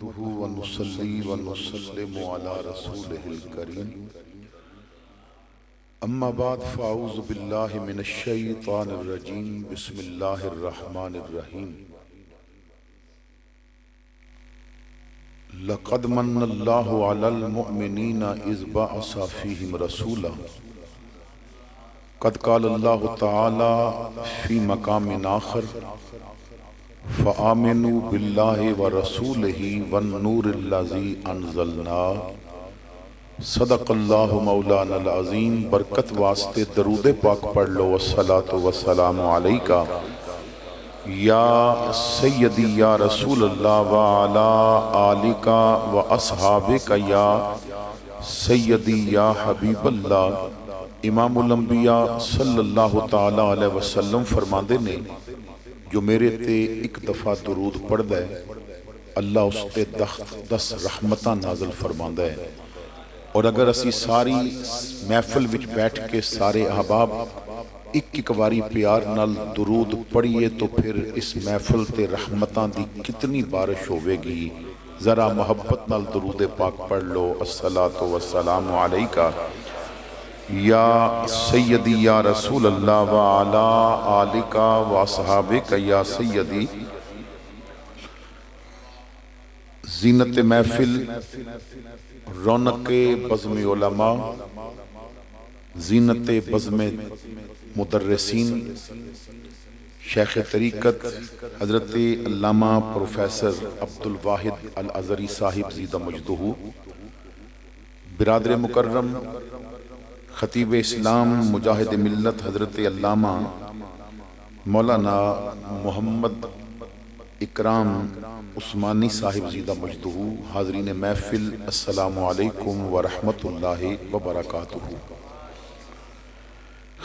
ونصلي ونسلم على رسوله الكريم أما بعد فأعوذ بالله من الشيطان الرجيم بسم الله الرحمن الرحيم لقد من الله على المؤمنين إذ بعث فيهم رسولا قد قال الله تعالى في مقام آخر فآمنوا بالله ورسوله والنور الذي انزلنا صدق اللہ مولانا العظیم۔ برکت واسطے درود پاک پڑھ لو۔ والصلاة والسلام علیکہ یا سیدی یا رسول اللہ وعلا آلکہ واصحابکہ یا سیدی یا حبیب اللہ۔ امام الانبیاء صلی اللہ تعالی علیہ وسلم فرماندے نے جو میرے تے ایک دفعہ درود پڑھ دے اللہ اس تے 10 رحمتاں نازل فرماندہ ہے۔ اور اگر اسی ساری محفل وچ بیٹھ کے سارے احباب ایک واری پیار نال درود پڑھیے تو پھر اس محفل تے رحمتاں دی کتنی بارش ہوئے گی۔ ذرا محبت نال درود پاک پڑھ لو۔ الصلاة والسلام علیکہ یا سیدی یا رسول اللہ وعلا آلکہ واصحابکہ یا سیدی۔ زینت محفل، رونق بزم علماء، زینت بزم مدرسین، شیخ طریقت حضرت علامہ پروفیسر عبدالواحد الازہری صاحب زیدہ مجدہ، برادر مکرم خطیب اسلام مجاہد ملت حضرت علامہ مولانا محمد اکرام عثمانی صاحب زیدہ مجدہ، حاضرین محفل السلام علیکم ورحمت اللہ وبرکاتہ۔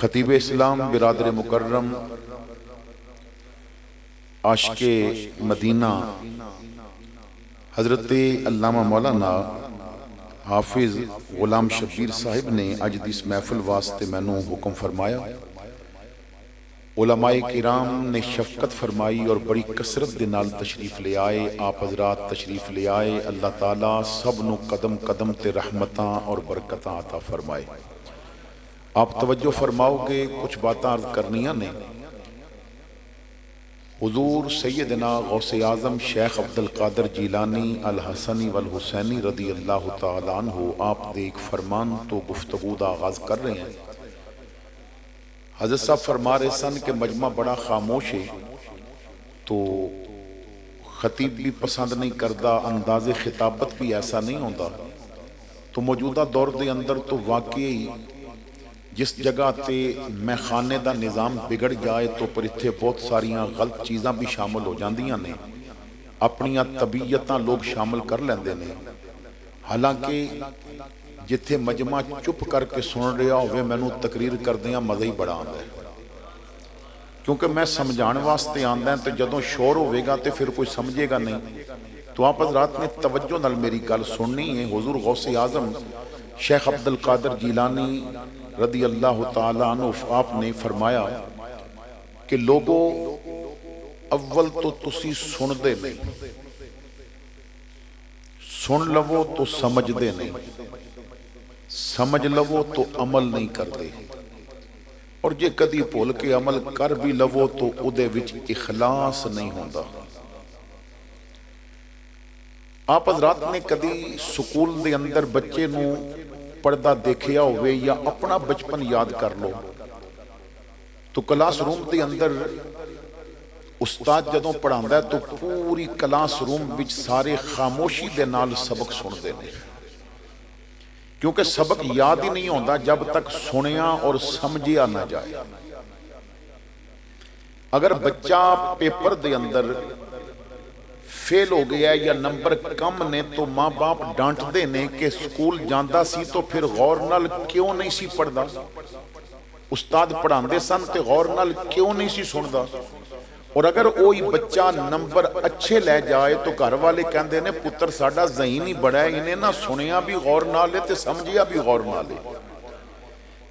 خطیب اسلام برادر مکرم عاشق مدینہ حضرت علامہ مولانا حافظ غلام شبیر صاحب نے اج اس محفل واسطے میں نو حکم فرمایا۔ علماء کرام نے شفقت فرمائی اور بڑی کثرت دے نال تشریف لے آئے۔ آپ حضرات تشریف لے آئے۔ اللہ تعالیٰ سب نو قدم قدم تے رحمتاں اور برکتاں عطا فرمائے۔ آپ توجہ فرماؤ گے، کچھ باتاں عرض کرنیاں نے۔ حضور سیدنا غوث اعظم شیخ عبدالقادر جیلانی الحسنی والحسینی رضی اللہ تعالیٰ عنہ آپ دے ایک فرمان تو گفتگو دا آغاز کر رہے ہیں۔ حضرت صاحب فرما رہے سن کہ مجمع بڑا خاموش ہے تو خطیب بھی پسند نہیں کردہ، انداز خطابت بھی ایسا نہیں ہوندہ۔ تو موجودہ دور دے اندر تو واقعی جس جگہ تے میں خانے دا نظام بگڑ جائے تو پر اتھے بہت ساریاں غلط چیزاں بھی شامل ہو جاندیاں نے، اپنیاں طبیعتاں لوگ شامل کر لیندے نے۔ حالانکہ جتھے مجمع چپ کر کے سن رہا ہوئے میں نو تقریر کر دیاں مزہ ہی بڑا آندہ ہے، کیونکہ میں سمجھان واسطے آندہ ہیں تو جدوں شور ہوئے گا تے پھر کوئی سمجھے گا نہیں۔ تو آپ حضرات نے توجہ نال میری گل سننی ہے۔ حضور غوث اعظم شیخ عبدالقادر جیلانی رضی اللہ تعالیٰ عنہ آپ نے فرمایا کہ لوگوں اول تو تسی سن دے نہیں، سن لو تو سمجھ دے نہیں، سمجھ لو تو عمل نہیں کر دے، اور جے کدی بھول کے عمل کر بھی لو تو اودے وچ اخلاص نہیں ہوندہ۔ آپ حضرات نے کدی سکول دے اندر بچے نو پردہ دیکھیا ہوئے یا اپنا بچپن یاد کر لو تو کلاس روم دے اندر استاد جدوں پڑھاندہ ہے تو پوری کلاس روم وچ سارے خاموشی دے نال سبق سن دے نے، کیونکہ سبق یاد ہی نہیں ہوندہ جب تک سنیا اور سمجھیا نہ جائے۔ اگر بچہ پیپر دے اندر فیل ہو گیا یا نمبر کم نے تو ماں باپ ڈانٹ دے نے کہ سکول جاندہ سی تو پھر غور نال کیوں نہیں سی پڑھدا، استاد پڑھاندے سن تے غور نال کیوں نہیں سی سندہ۔ اور اگر وہی بچہ نمبر اچھے لے جائے تو گھر والے کہندے نے پتر ساڈا ذہین ہی بڑا ہے، انہیں نہ سنیا بھی غور نہ لے تے سمجھیا بھی غور نہ لے،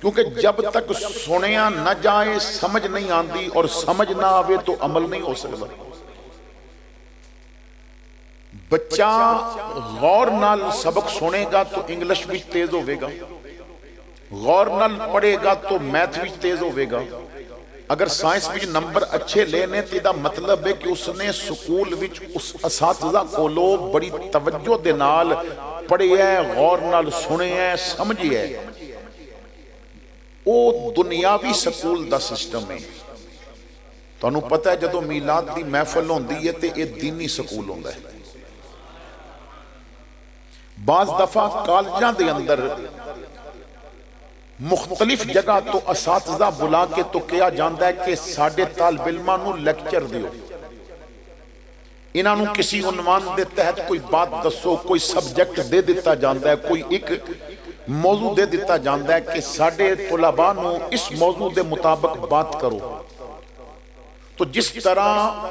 کیونکہ جب تک سنیا نہ جائے سمجھ نہیں آندی، اور سمجھ نہ آوے تو عمل نہیں ہو سکتا۔ بچہ غور نال سبق سنے گا تو انگلش بھی تیز ہوئے گا، غور نال پڑھے گا تو میتھ بھی تیز ہوئے گا۔ اگر سائنس بھی نمبر اچھے لینے تیدہ مطلب ہے کہ اس نے سکول وچ اس اساتذہ کو لو بڑی توجہ دے نال پڑھے ہے، غور نال سنے ہے، سمجھے ہے۔ او دنیاوی سکول دا سسٹم ہے۔ تو انہوں پتہ ہے جدو میلاد دی محفل ہوں دی ہے تے یہ دینی سکول ہوں ہے۔ بعض دفعہ کالجاں دے اندر مختلف جگہ تو اساتذہ بلا کے تو کیا جاندہ ہے کہ ساڑھے طالب علماں نو لیکچر دیو، انہاں نو کسی عنوان دے تحت کوئی بات دسو، کوئی سبجیکٹ دے دیتا جاندہ ہے، کوئی ایک موضوع دے دیتا جاندہ ہے کہ ساڑھے طلباء نو اس موضوع دے مطابق بات کرو۔ تو جس طرح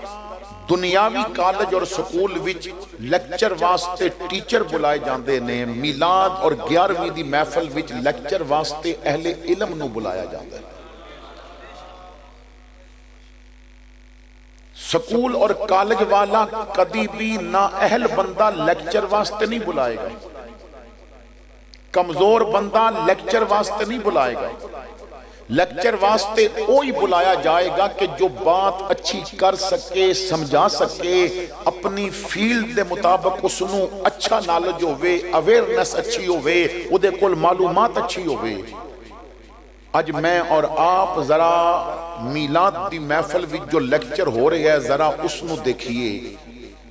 دنیاوی کالج اور سکول وچ لیکچر واسطے ٹیچر بلائے جاندے نے، میلاد اور 11ویں دی محفل وچ لیکچر واسطے اہل علم نو بلایا جاندہ ہے۔ سکول اور کالج والا کدی بھی نا اہل بندہ لیکچر واسطے نہیں بلائے گا، کمزور بندہ لیکچر واسطے نہیں بلائے گا۔ لیکچر واسطے وہی بلایا جائے گا کہ جو بات اچھی کر سکے، سمجھا سکے، اپنی فیلڈ دے مطابق اس نو اچھا نالج ہوئے، اویرنس اچھی ہوئے، وہ دے کل معلومات اچھی ہوئے۔ آج میں اور آپ ذرا میلاد دی محفل وچ جو لیکچر ہو رہے ہیں ذرا اس نو دیکھئے،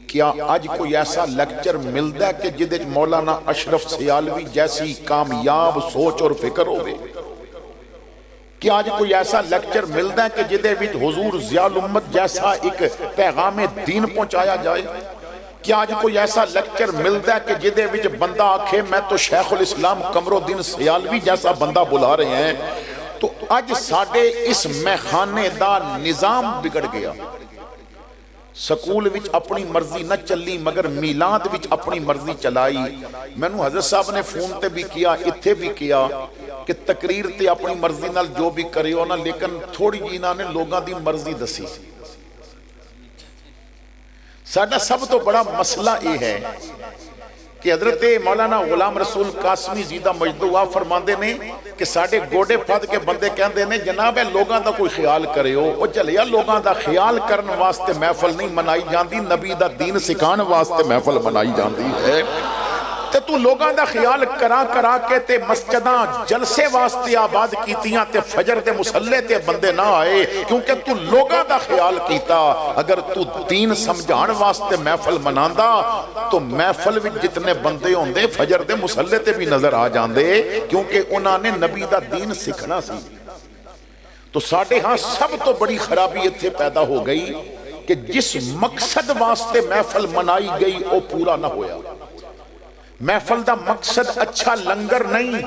کیا آج کوئی ایسا لیکچر ملتا ہے کہ جدے مولانا اشرف سیالوی جیسی کامیاب سوچ اور فکر ہوئے؟ کہ آج کوئی ایسا لیکچر ملتا ہے کہ جدے وچ حضور ضیاء الامت جیسا ایک پیغام دین پہنچایا جائے؟ کہ آج کوئی ایسا لیکچر ملتا ہے کہ جدے وچ بندہ آکھے میں تو شیخ الاسلام قمر الدین سیالوی جیسا بندہ بلا رہے ہیں؟ تو آج ساڑھے اس میخانے دا نظام بگڑ گیا۔ سکول وچ اپنی مرضی نہ چلی مگر میلاد وچ اپنی مرضی چلائی۔ میں نو حضرت صاحب نے فون تے بھی کیا، اتھے بھی کیا کہ تقریر تے اپنی مرضی نال جو بھی کرے ہو نا، لیکن تھوڑی جینا نے لوگاں دی مرضی دسی۔ ساڑھا سب تو بڑا مسئلہ یہ ہے کہ حضرت مولانا غلام رسول قاسمی زیدہ مجدوہ فرماندے نے کہ ساڑھے گوڑے پھد کے بندے کہندے نے جناب ہے لوگاں دا کوئی خیال کرے ہو، وہ چلیا لوگاں دا خیال کرن واسطے محفل نہیں منائی جاندی، نبی دا دین سکھان واسطے محفل منائی جاندی ہے۔ تے تو لوگاں دا خیال کرا کے تے مسجداں جلسے واسطے آباد کیتیاں تے فجر دے مسلے تے بندے نہ آئے، کیونکہ تو لوگاں دا خیال کیتا۔ اگر تو دین سمجھان واسطے محفل مناندا تو محفل وچ جتنے بندے ہوندے فجر دے مسلے تے بھی نظر آ جاندے، کیونکہ انہاں نے نبی دا دین سکھنا سی۔ تو ساڑھے ہاں سب تو بڑی خرابی اتھے پیدا ہو گئی کہ جس مقصد واسطے محفل منائی گئی وہ پورا نہ ہویا۔ محفل دا مقصد اچھا لنگر نہیں،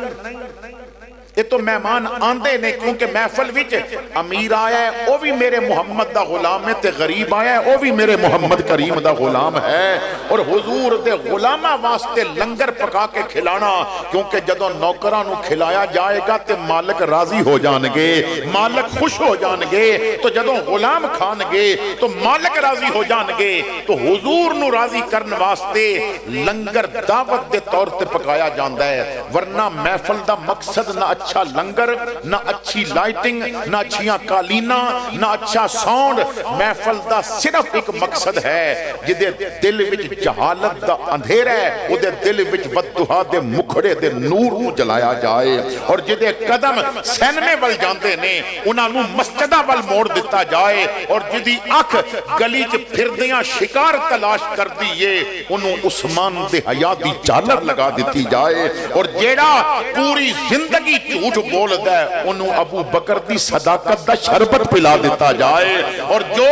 یہ تو مہمان آندے نے، کیونکہ محفل وچ امیر آیا ہے وہ بھی میرے محمد دا غلام ہے، تے غریب آیا ہے وہ بھی میرے محمد کریم دا غلام ہے۔ اور حضور دے غلامہ واسطے لنگر پکا کے کھلانا، کیونکہ جدو نوکران نو کھلایا جائے گا تے مالک راضی ہو جانگے، مالک خوش ہو جانگے، تو جدو غلام کھانگے تو مالک راضی ہو جانگے۔ تو حضور نو راضی کرن واسطے لنگر دعوت دے طور تے پکایا جاندہ ہے، ورنہ محفل دا مقصد نہ اچھا لنگر، نہ اچھی لائٹنگ، نہ اچھیاں کالینہ، نہ اچھا ساؤنڈ۔ محفل دا صرف ایک مقصد ہے، جدے دل وچ جہالت دا اندھیر ہے وہ دے دل وچ بددہا دے مکھڑے دے نور کو جلایا جائے، اور جدے قدم سینمے وال جاندے نے انہاں نو مسجدہ وال موڑ دیتا جائے، اور جدی اکھ گلی چ پھردیاں شکار تلاش کر دیئے انہوں عثمان دے حیاء دی چالر لگا دیتی جائے، اور جیڑا پوری زندگی جھوٹ بول دے انہوں ابو بکر دی صداقت دا شربت پلا دیتا جائے، اور جو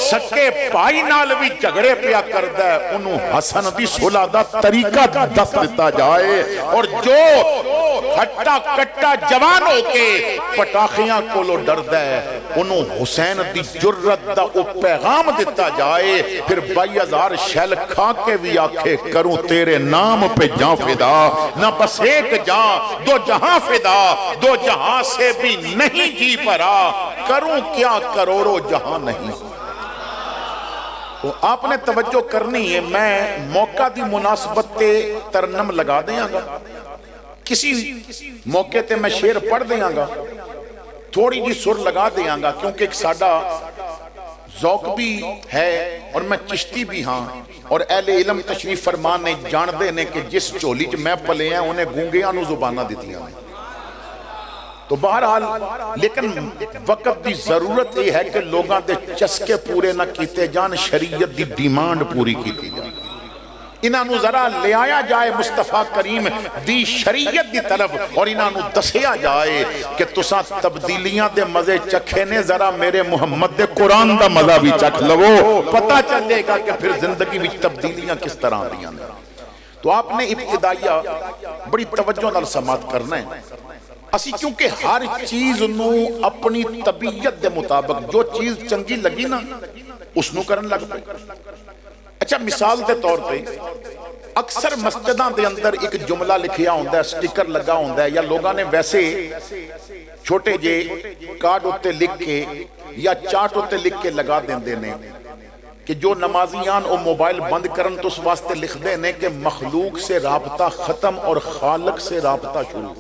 سکے پائی نال بھی جھگڑے پیا کر دے انہوں حسن دی صلح دا طریقہ دس دیتا جائے، اور جو ہٹا کٹا جوان ہو کے پٹاخیاں کو لو ڈر دے انہوں حسین دی جرت دا او پیغام دیتا جائے۔ پھر 22,000 شیل کھا کے بھی آکھے کروں تیرے نام پہ جاں فدا، نہ بس ایک جاں دو جہاں فدا، دو جہاں سے بھی نہیں جی پرا، کروں کیا کروڑوں جہاں نہیں۔ تو آپ نے توجہ کرنی ہے. میں موقع دی مناسبت تے ترنم لگا دیاں گا, کسی موقع تے میں شعر پڑھ دیاں گا, تھوڑی جی سر لگا دیاں گا, کیونکہ ایک ساڈا ذوق بھی ہے اور میں چشتی بھی ہاں, اور اہل علم تشریف فرمان نے جان دے نے کہ جس چولی چ میں پلے ہیں انہیں گونگیاں نو زبانہ دیتیاں ہیں. تو بہرحال لیکن وقت دی ضرورت یہ ہے کہ لوگاں دے چسکے پورے نہ کیتے جان, شریعت دی ڈیمانڈ پوری کیتی جائے. انہاں نو ذرا لے آیا جائے مصطفیٰ کریم دی شریعت دی طرف, اور انہاں نو دسیا جائے کہ تساں تبدیلیاں دے مزے چکھے نے, ذرا میرے محمد دے قرآن دا مزہ بھی چکھ لو, پتہ چلے گا کہ پھر زندگی وچ تبدیلیاں کس طرح دیاں. تو آپ نے ابتدائیہ بڑی توجہ نال سماعت کرنا ہے. اسی کیونکہ ہر چیز نو اپنی طبیعت دے مطابق جو چیز چنگی لگی نا اس نو کرن لگ پے. اچھا مثال دے طور پہ اکثر مسجداں دے اندر ایک جملہ لکھیا ہوندا ہے, سٹیکر لگا ہوندا ہے, یا لوگاں نے ویسے چھوٹے جے کارڈ اتے لکھ کے یا چارٹ اتے لکھ کے لگا دیندے نے کہ جو نمازیان او موبائل بند کرن تو اس واسطے لکھ دے نے کہ مخلوق سے رابطہ ختم اور خالق سے رابطہ شروع.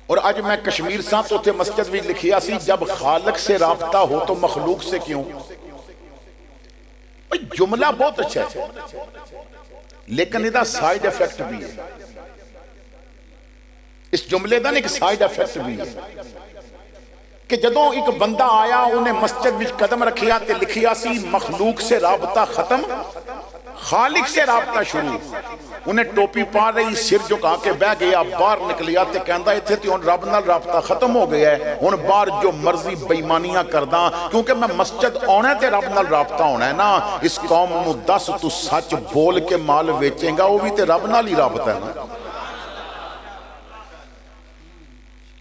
اور آج میں کشمیر ساں تو تھے مسجد بھی لکھیا سی, جب خالق سے رابطہ ہو تو مخلوق سے کیوں. جملہ بہت اچھا ہے لیکن ادھا سائیڈ ایفیکٹ بھی ہے. اس جملے دا ایک سائیڈ ایفیکٹ بھی ہے کہ جدوں ایک بندہ آیا انہیں مسجد وچ قدم رکھیا تے لکھیا سی مخلوق سے رابطہ ختم خالق سے رابطہ شروع. انہیں ٹوپی پا رہی, سر جھکا کے بہ گیا, باہر نکلیا تے کہندا ایتھے تے ہن رب نال رابطہ ختم ہو گیا ہے, ہن باہر جو مرضی بے ایمانیاں کردا, کیونکہ میں مسجد آنا تے رب نال رابطہ ہونا ہے نا. اس قوم نو دس تو سچ بول کے مال ویچیں گا, وہ بھی تے رب نال ہی رابطہ ہے نا.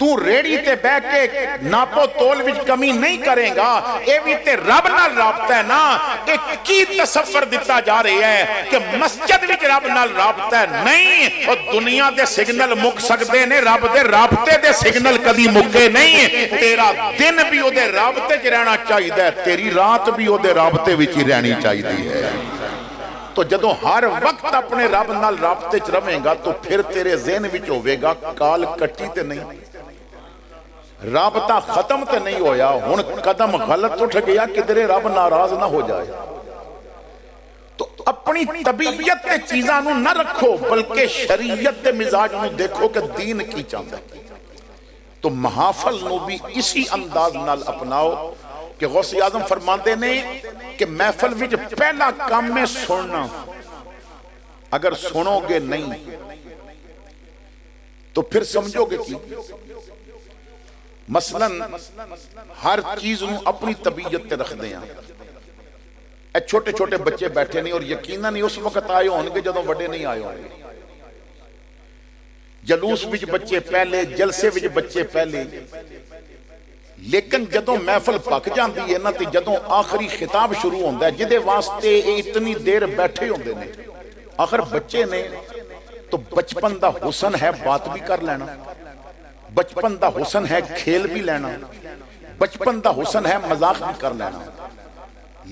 تو ریڑی تے بہ کے ناپو تول وچ کمی نہیں کرے گا, اے بھی تے رب نال رابطہ ہے نا. ایک کی تصور دیتا جا رہی ہے کہ مسجد وچ رب نال رابطہ ہے نہیں, اور دنیا دے سگنل مک سکتے نے, رب دے رابطے دے سگنل کدی مکے نہیں. تیرا دن بھی او دے رابطے چ رہنا چاہیے, تیری رات بھی او دے رابطے وچ ہی رہنی چاہیے ہے. تو جدوں ہر وقت اپنے رب نال رابطے چ رہے گا تو پھر تیرے ذہن وچ ہوے گا کال کٹی تے نہیں, رابطہ ختم تے نہیں ہویا, ہن قدم غلط اٹھ گیا کدھرے رب ناراض نہ ہو جائے. تو اپنی طبیعت تے چیزاں نو نہ رکھو بلکہ شریعت تے مزاج نو دیکھو کہ دین کی چاہتا ہے. تو محافل نو بھی اسی انداز نال اپناؤ کہ غوث اعظم فرماندے نے کہ محفل وچ پہلا کام میں سننا, اگر سنو گے نہیں تو پھر سمجھو گے کی. مثلاً ہر چیز نو اپنی طبیعت تے رکھ دیں. اے چھوٹے چھوٹے بچے بیٹھے نہیں, اور یقیناً نہیں اس وقت آئے ہوں گے جدوں بڑے نہیں آئے ہوں گے. جلوس وچ بچے پہلے, جلسے وچ بچے پہلے, لیکن جدوں محفل پک جاندی ہے نا تے جدوں آخری خطاب شروع ہوندا ہے جدے واسطے اتنی دیر بیٹھے ہوندے نے, آخر بچے نے تو بچپن دا حسن ہے بات بھی کر لینا, بچپن دا حسن ہے کھیل بھی لینا, بچپن دا حسن ہے مذاق بھی کر لینا.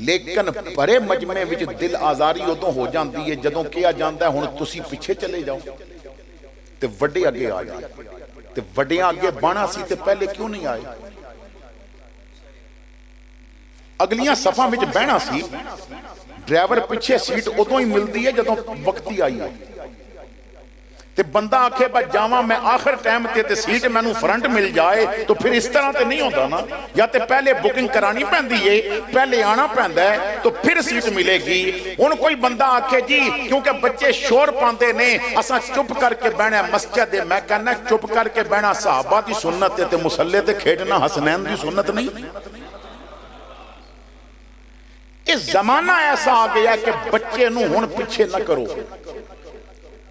لیکن بڑے مجمع وچ دل آزاری ادوں ہو جاندی ہے جدوں کیا جاندا ہے ہن تسی پیچھے چلے جاؤ تے وڈے اگے آ جائے. تے وڈیاں اگے بانا سی تے پہلے کیوں نہیں آئے؟ اگلیاں صفاں وچ بہنا سی, ڈرائیور پیچھے سیٹ ادوں ہی ملدی ہے جدوں وقتی آئی ہے. تے بندہ آکھے با جاواں میں آخر ٹائم تے سیٹ میں نو فرنٹ مل جائے تو پھر اس طرح تے نہیں ہوتا نا, یا تے پہلے بکنگ کرانی پہندی ہے, پہلے آنا پہندا ہے تو پھر سیٹ ملے گی. ان کوئی بندہ آکھے جی کیونکہ بچے شور پاندے نے اساں چپ کر کے بہنا مسجد ہے, میں کہنا چپ کر کے بہنا صحابہ دی سنت تے مصلے تے کھیڈنا حسنین دی سنت نہیں. اس زمانہ ایسا آ گیا کہ بچے نو ہن پیچھے نہ کرو,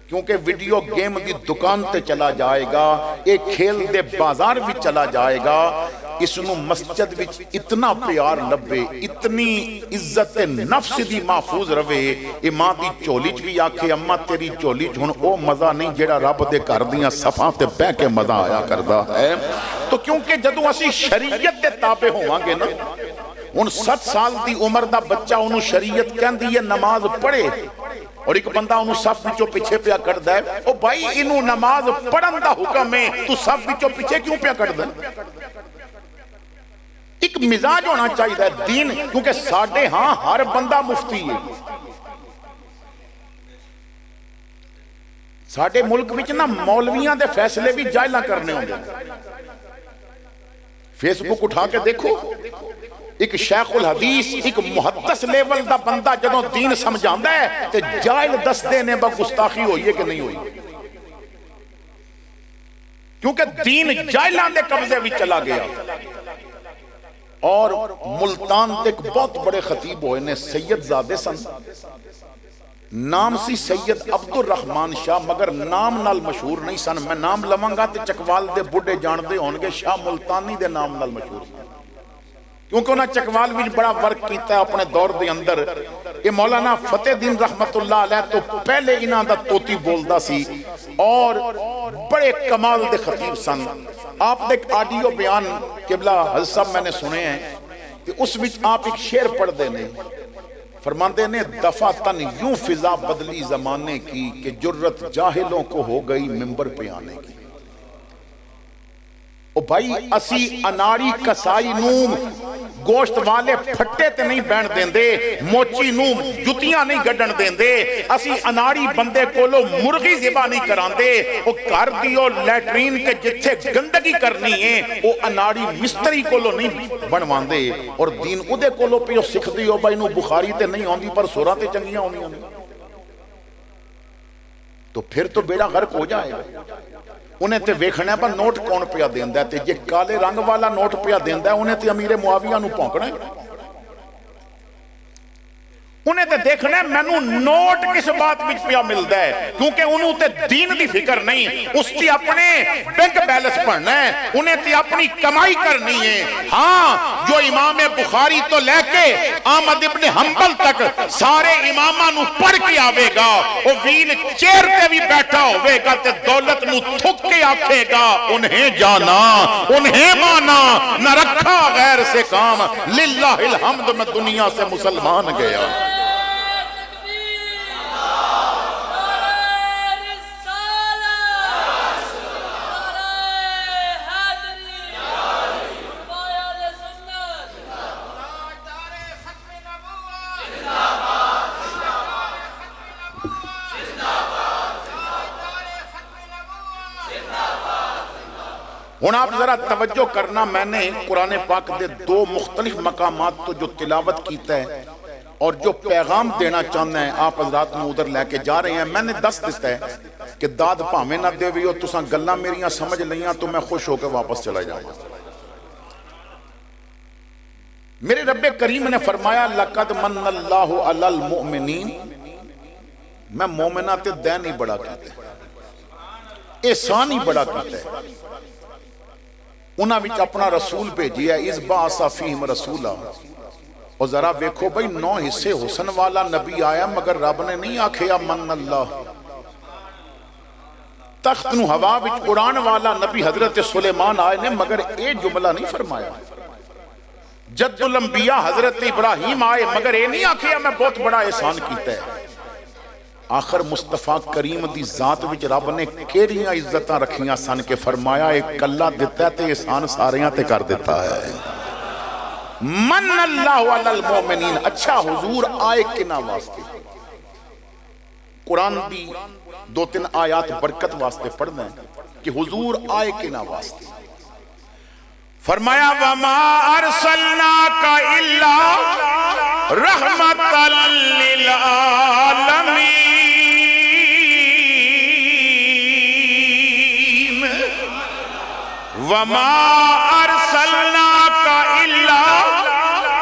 کیونکہ ویڈیو گیم دی دکان تے چلا جائے گا, ایک کھیل دے بازار بھی چلا جائے گا. اس نو مسجد وچ اتنا پیار لبے, اتنی عزت نفس دی محفوظ روے. ماں دی چولی چ بھی آکھے اماں تیری چولی چ ہن او مزہ نہیں جیڑا رب دے گھر دیاں صفاں تے بہ کے مزہ آیا کردا ہے. تو کیونکہ جدوں اسی شریعت دے تابع ہوواں گے نا, ان 7 سال دی عمر دا بچہ انہوں شریعت کہندی ہے نماز پڑھے اور ایک بندہ انہوں صف بچوں پیچھے پیا کردا ہے او بھائی انہوں نماز پڑھن دا حکم ہے تو صف بچوں پیچھے کیوں پیا کردا ہے ایک مزاج ہونا چاہیے دین کیونکہ ساڑھے ہاں ہر بندہ مفتی ہے ساڑھے ملک وچ نا مولویاں دے فیصلے بھی جائلہ کرنے ہوں گے فیس بک اٹھا کے دیکھو ایک شیخ الحدیث ایک محدث لیول دا بندہ جدوں دین سمجھاندا ہے تے جائل دس دینے با گستاخی ہوئی ہے کہ نہیں ہوئی کیونکہ دین جائلان دے قبضے بھی چلا گیا اور ملتان ایک بہت بڑے خطیب ہوئے نے سید زادے سن نام سی سید عبد الرحمن شاہ مگر نام نال مشہور نہیں سن میں نام لوانگا تے چکوال دے بڑھے جان دے ہونگے شاہ ملتانی دے نام نال مشہور کیونکہ انہاں چکوال بھی بڑا ورک کیتا ہے اپنے دور دے اندر یہ مولانا فتح دین رحمت اللہ علیہ تو پہلے انہاں دا توتی بولدا سی اور بڑے کمال دے خطیب سن آپ دیکھ آڈیو بیان قبلہ حضرت صاحب میں نے سنے ہیں کہ اس وچ آپ ایک شعر پڑھ دینے فرماندے نے دفعہ تن یوں فضا بدلی زمانے کی کہ جرت جاہلوں کو ہو گئی ممبر پہ آنے کی او بھائی اسی اناڑی کسائی نوم گوشت والے پھٹے تے نہیں بین دیں دے موچی نوم جتیاں نہیں گڑن دیں دے اسی اناڑی بندے کولو مرغی زبا نہیں کران دے او کر دیو لیٹرین کے جتھے گندگی کرنی ہے او اناڑی مستری کولو نہیں بنوان دے اور دین ادھے کولو پیو سکھ دیو بھائی نو بخاری تے نہیں ہوندی پر سورہ تے چنگیاں ہونی ہوندی تو پھر تو بیڑا غرق ہو جائے انہیں تے ویکھنے پر نوٹ کون پیا دیندہ ہے تے یہ کالے رنگ والا نوٹ پیا دیندہ ہے انہیں تے امیر معاویہ نو پونکنے انہیں تے دیکھنے میں نو نوٹ کس بات بچ پیا ملدہ ہے کیونکہ انہوں تے دین دی فکر نہیں اس تی اپنے بینک بیلنس پڑھنا ہے انہیں تی اپنی کمائی کرنی ہے ہاں جو امام بخاری تو لے کے احمد ابن حنبل تک سارے امامہ نو پڑھ کے آوے گا وہ ویل چیر تے بھی بیٹھا ہوئے گا تے دولت نو تھک کے آکھے گا انہیں جانا انہیں مانا نہ رکھا غیر سے کام للہ الحمد میں دنیا سے مسلمان گیا ہون آپ ذرا توجہ کرنا میں نے قرآن پاک دے 2 مختلف مقامات تو جو تلاوت کیتا ہے اور جو پیغام دینا چاہنا ہے آپ حضرات میں ادھر لے کے جا رہے ہیں میں نے 10 دیتا ہے کہ داد پاہمیں نہ دے ہوئی تو ساں گلہ میریاں سمجھ لیاں تو میں خوش ہو کے واپس چلا جاؤں میرے رب کریم نے فرمایا لَقَدْ مَنَّ اللَّهُ عَلَى الْمُؤْمِنِينَ میں مومنات دین ہی بڑا کہتے ہیں احسان ہی بڑا کہتے ہیں انہاں وچ اپنا رسول بھیجی ہے اِذْ بَعَثَ فِيهِمْ رَسُولًا اور ذرا دیکھو بھئی 9 حصے حسن والا نبی آیا مگر رب نے نہیں آکھیا من اللہ تخت نو ہوا وچ اڑان والا نبی حضرت سلیمان آئے نے مگر اے جملہ نہیں فرمایا جد الانبیاء حضرت ابراہیم آئے مگر اے نہیں آکھیا میں بہت بڑا احسان کیتا ہے آخر مصطفیٰ کریم دی ذات وچ رب نے کیڑیاں عزتاں رکھیاں سن کے فرمایا ایک کلہ دیتا ہے تے احسان ساریاں تے کر دیتا ہے من اللہ علی المومنین اچھا حضور آئے کنا واسطے قرآن دی 2-3 آیات برکت واسطے پڑھنا ہے کہ حضور آئے کنا واسطے فرمایا وَمَا أَرْسَلْنَاكَ إِلَّا رَحْمَةً لِلْعَالَمِينَ وَمَا أَرْسَلْنَاكَ إِلَّا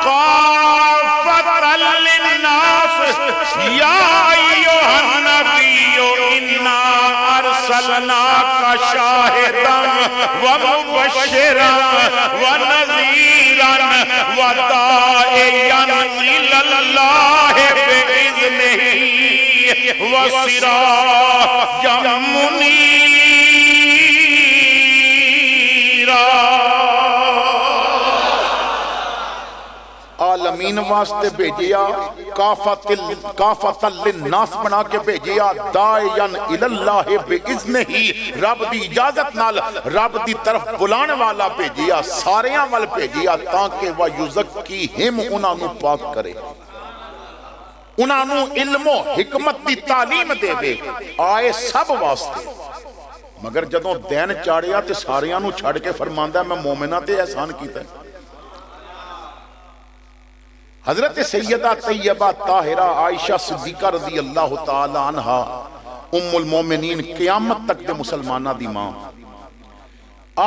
كَافَّةً لِلنَّاسِ يَا أَيُّهَا النَّبِيُّ إِنَّا أَرْسَلْنَاكَ شَاهِدًا وَمُبَشِّرًا وَنَذِيرًا وَدَاعِيًا إِلَى اللَّهِ بِإِذْنِهِ وَسِرَاجًا مُنِيرًا عالمین واسطے بھیجیا، کافۃ للناس بنا کے بھیجیا، داعیاً الاللہ باذنہ، رب دی اجازت نال رب دی طرف بلانے والا بھیجیا، ساریاں وال بھیجیا تاکہ وَيُزَكِّيهِمْ انہاں نوں پاک کرے، انہاں نوں علم و حکمت دی تعلیم دے دے، آئے سب واسطے۔ مگر جدوں دین چاڑیا تے ساریاں نوں چھڑ کے فرماندا ہے میں مومنہ تے احسان کیتا ہے۔ حضرت سیدہ طیبہ طاہرہ عائشہ صدیقہ رضی اللہ تعالی عنہ ام المومنین قیامت تک دے مسلمانہ دی ماں،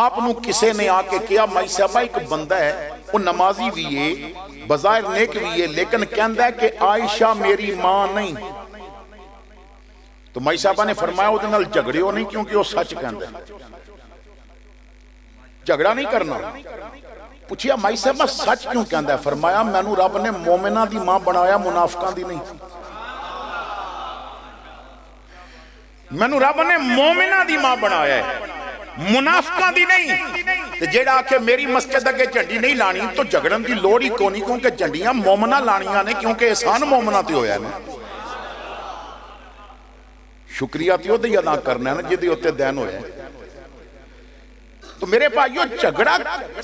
آپ نو کسے نے آکے کیا مائی صاحبہ ایک بندہ ہے، وہ نمازی بھی ہے، بظاہر نیک بھی ہے، لیکن کہندہ ہے کہ عائشہ میری ماں نہیں۔ تو مائی صاحبہ نے فرمایا وہ دنال جھگڑے ہو نہیں کیونکہ وہ سچ کہندہ ہے، جھگڑا نہیں کرنا۔ پوچھیا مائی صاحبہ سچ کیوں کہندہ ہے؟ فرمایا میں نو رب نے مومنہ دی ماں بنایا، منافقان دی نہیں۔ میں نو رب نے مومنہ دی ماں بنایا ہے، منافقان دی نہیں۔ جیڑا کہ میری مسجد اگے جھنڈی نہیں لانی تو جھگڑن دی لوڑ ہی کونی، کیونکہ جھنڈیاں مومنہ لانیاں نے، کیونکہ احسان مومنہ تے ہویا ہے نا۔ شکریہ تے ہو دے ادا کرنا ہے نا جدی ہوتے دین ہویا ہے۔ تو میرے بھائیو جھگڑا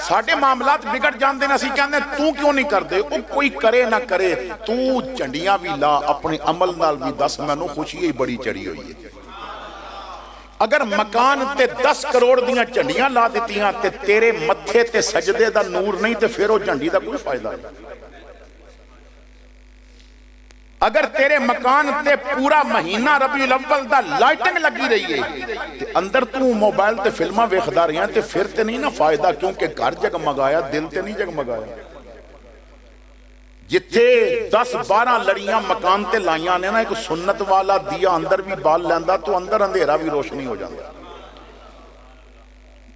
ساڑھے معاملات بگڑ جان دینا سی کہنے تو کیوں نہیں کر دے، وہ کوئی کرے نہ کرے، تو جھنڈیاں بھی لا، اپنے عمل نال بھی دس، میں نو خوشی ہی بڑی چڑھی ہوئی ہے۔ اگر مکان تے 10 کروڑ دیاں جھنڈیاں لا دیتیاں تے تیرے متھے تے سجدے دا نور نہیں تے پھر وہ جھنڈی دا کوئی فائدہ نہیں۔ اگر تیرے مکان تے پورا مہینہ ربیع الاول دا لائٹنگ لگی رہی ہے تے اندر تو موبائل تے فلمہ ویکھدا رہیاں تے پھر تے نہیں نا فائدہ، کیونکہ گھر جگمگایا دل تے نہیں جگمگایا۔ جتھے 10-12 لڑیاں مکان تے لائیاں نے نا، ایک سنت والا دیا اندر بھی بال لیندہ تو اندر اندھیرا بھی روشنی ہو جاندہ۔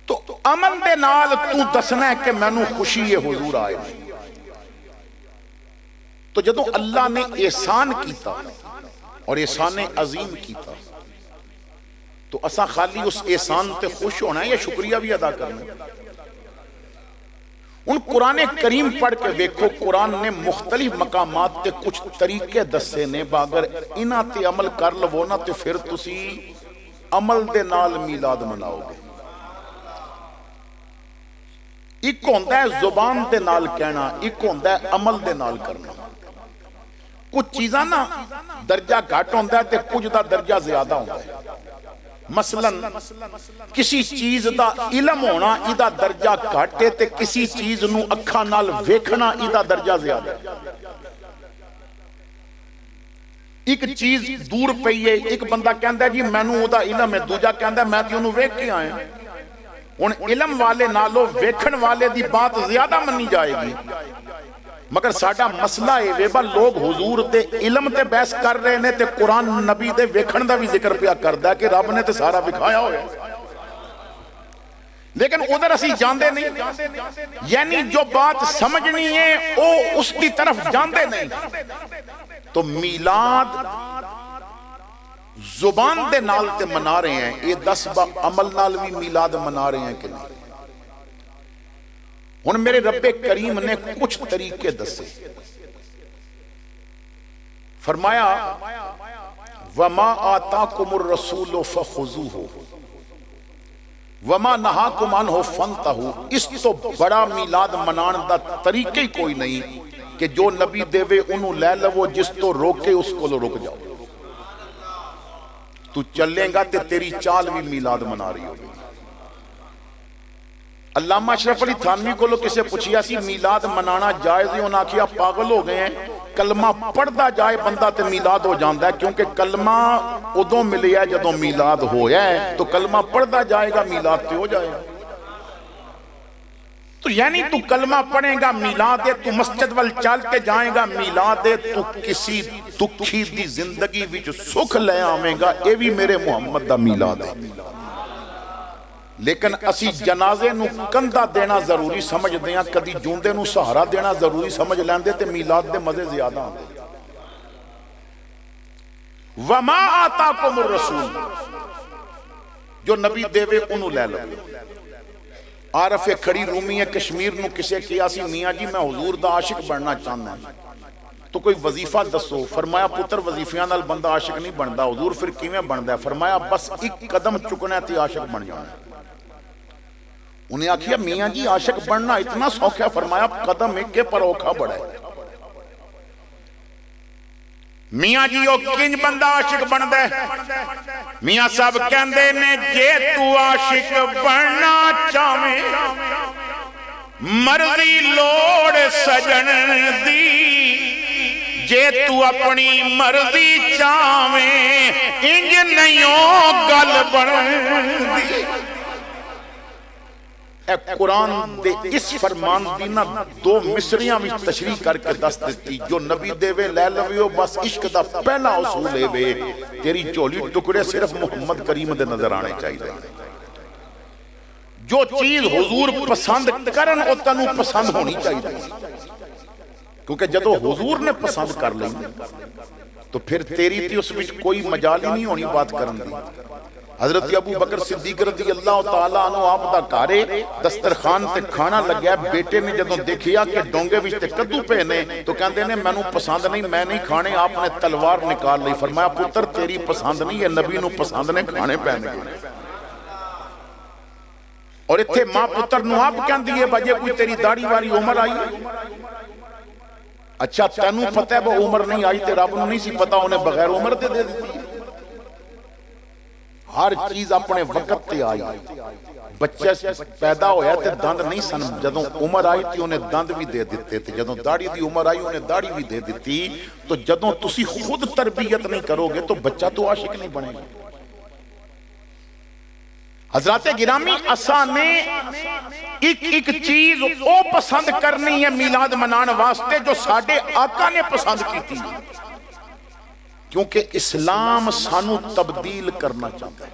تو عمل دے نال تو دسنا ہے کہ میں نو خوشی یہ حضور آئے نہیں۔ تو جدو اللہ نے احسان کیتا اور احسان عظیم کیتا تو اسا خالی اس احسان تے خوش ہونا ہے یا شکریہ بھی ادا کرنا ہے؟ ان قرآن کریم پڑھ کے دیکھو، قرآن نے مختلف مقامات تے کچھ طریقے دسے نے، باگر انہاں تے عمل کر لو نا تے پھر تسی عمل دے نال میلاد مناؤ گے۔ ایک ہوندہ ہے زبان دے نال کہنا، ایک ہوندہ ہے عمل دے نال کرنا۔ کچھ چیزاں نا درجہ گھٹ ہوندہ ہے تے کچھ دا درجہ زیادہ ہوندہ ہے۔ مثلا کسی چیز دا علم ہونا ایدہ درجہ گھٹ ہے تے کسی چیز نو اکھا نال ویکھنا ایدہ درجہ زیادہ ہے۔ ایک چیز دور پئی ہے، ایک بندہ کہندہ ہے جی میں نو دا علم ہے، دوجہ کہندہ ہے میں تی انہوں ویکھ کے آئے ہیں۔ ان علم والے نالو ویکھن والے دی بات زیادہ منی جائے گی۔ مگر ساڑھا مسئلہ ہے ویبا لوگ حضور دے علم تے بحث کر رہے نے تے قرآن نبی دے ویکھن دا بھی ذکر پیا کردہ ہے کہ رب نے تے سارا بکھایا ہوئے، لیکن ادھر اسی جاندے نہیں، یعنی جو بات سمجھنی ہے وہ اس کی طرف جاندے نہیں۔ تو میلاد زبان دے نال تے منا رہے ہیں، یہ 10 عمل نال بھی میلاد منا رہے ہیں کہ نہیں؟ ان میرے رب کریم نے کچھ طریقے دسے، فرمایا وَمَا آتَاكُمُ الرَّسُولُ فَخُذُوهُ وَمَا نَهَاكُمْ عَنْهُ فَانْتَهُوا۔ اس تو بڑا میلاد منان دا طریقے ہی کوئی نہیں کہ جو نبی دیوے انہوں لے لو، جس تو روکے اس کو لو رک جاؤ۔ تو چلیں گا تے تیری چال بھی میلاد منا رہی ہوگی۔ علامہ اشرف علی تھانوی کو لو کسے پوچھیا سی میلاد منانا جائز ہی، انہاں کیا پاگل ہو گئے ہیں، کلمہ پڑھدا جائے بندہ تے میلاد ہو جاندہ ہے، کیونکہ کلمہ ادوں ملی ہے جدوں میلاد ہویا ہے، تو کلمہ پڑھدا جائے گا میلاد تے ہو جائے گا۔ تو یعنی تو کلمہ پڑھیں گا میلاد ہے، تو مسجد وال چال کے جائیں گا میلاد ہے، تو کسی دکھی دی زندگی وچ سکھ لے آویں گا، اے بھی میرے محمد دا میلاد ہے۔ لیکن اسی جنازے نو کندہ دینا ضروری سمجھ دیاں، کدی جوندے نو سہارا دینا ضروری سمجھ لیندے تے میلاد دے مزے زیادہ آندے۔ وَمَا آتَاكُمُ الرَّسُولُ، جو نبی دے وے انہوں لے لو۔ عارف کھڑی رومی کشمیر نو کسے کیا سی میاں جی میں حضور دا عاشق بننا چاہنا ہے تو کوئی وظیفہ دسو. فرمایا پتر وظیفیاں نال بندہ عاشق نہیں بندا. حضور پھر کیویں بندا ہے؟ فرمایا بس ایک قدم چکنا ہے تے عاشق بن جانا. انہیں آکھیا میاں جی عاشق بننا اتنا سوکھا ہے؟ فرمایا قدم ایک کے پر اوکھا بڑا ہے. میاں جی او کنج بندہ عاشق بندا ہے؟ میاں صاحب کہندے نے جے تو عاشق بننا چاہویں مرضی لوڑ سجن دی جے تو اپنی مرضی چاہویں انج نہیں گل بندی. اے قرآن دے اس فرمان دینا دو مصریاں بھی تشریح کر کے دست دیتی. جو نبی دے وے لے لویو بس عشق دا پہلا اصول ہے وے تیری چولی ٹکڑے صرف محمد کریم دے نظر آنے چاہیے. جو چیز حضور پسند کرن او تنو پسند ہونی چاہیے کیونکہ جدو حضور نے پسند کر لیں تو پھر تیری تھی اس میں کوئی مجال ہی نہیں ہونی بات کرن دی. حضرت ابو بکر صدیق رضی اللہ تعالیٰ عنہ آپ دا کارے دسترخوان تے کھانا لگیا. بیٹے نے جدوں دیکھیا کہ ڈونگے وچ تے کدو پے نے تو کہندے نے مینوں پسند نہیں میں نہیں کھانے. آپ نے تلوار نکال لی. فرمایا پتر تیری پسند نہیں ہے نبی نو پسند نے کھانے پینے. اور اتھے ماں پتر نو آپ کہندی ہے بجے کوئی تیری داڑھی والی عمر آئی. اچھا تینوں پتہ ہے وہ عمر نہیں آئی تے رب نو نہیں سی پتا انہیں بغیر عمر دے دے دیتی. ہر چیز اپنے وقت تے آئی. بچے پیدا ہویا تے دند نہیں سن جدوں عمر آئی تے انہیں دند بھی دے دیتے تھے. جدوں داڑھی دی عمر آئی انہیں داڑھی بھی دے دیتی. تو جدوں تسی خود تربیت نہیں کرو گے تو بچہ تو عاشق نہیں بنے گا. حضرات گرامی اساں نے ایک چیز او پسند کرنی ہے میلاد منان واسطے جو ساڈے آقا نے پسند کی تھی کیونکہ اسلام سانو تبدیل کرنا چاہتا ہے.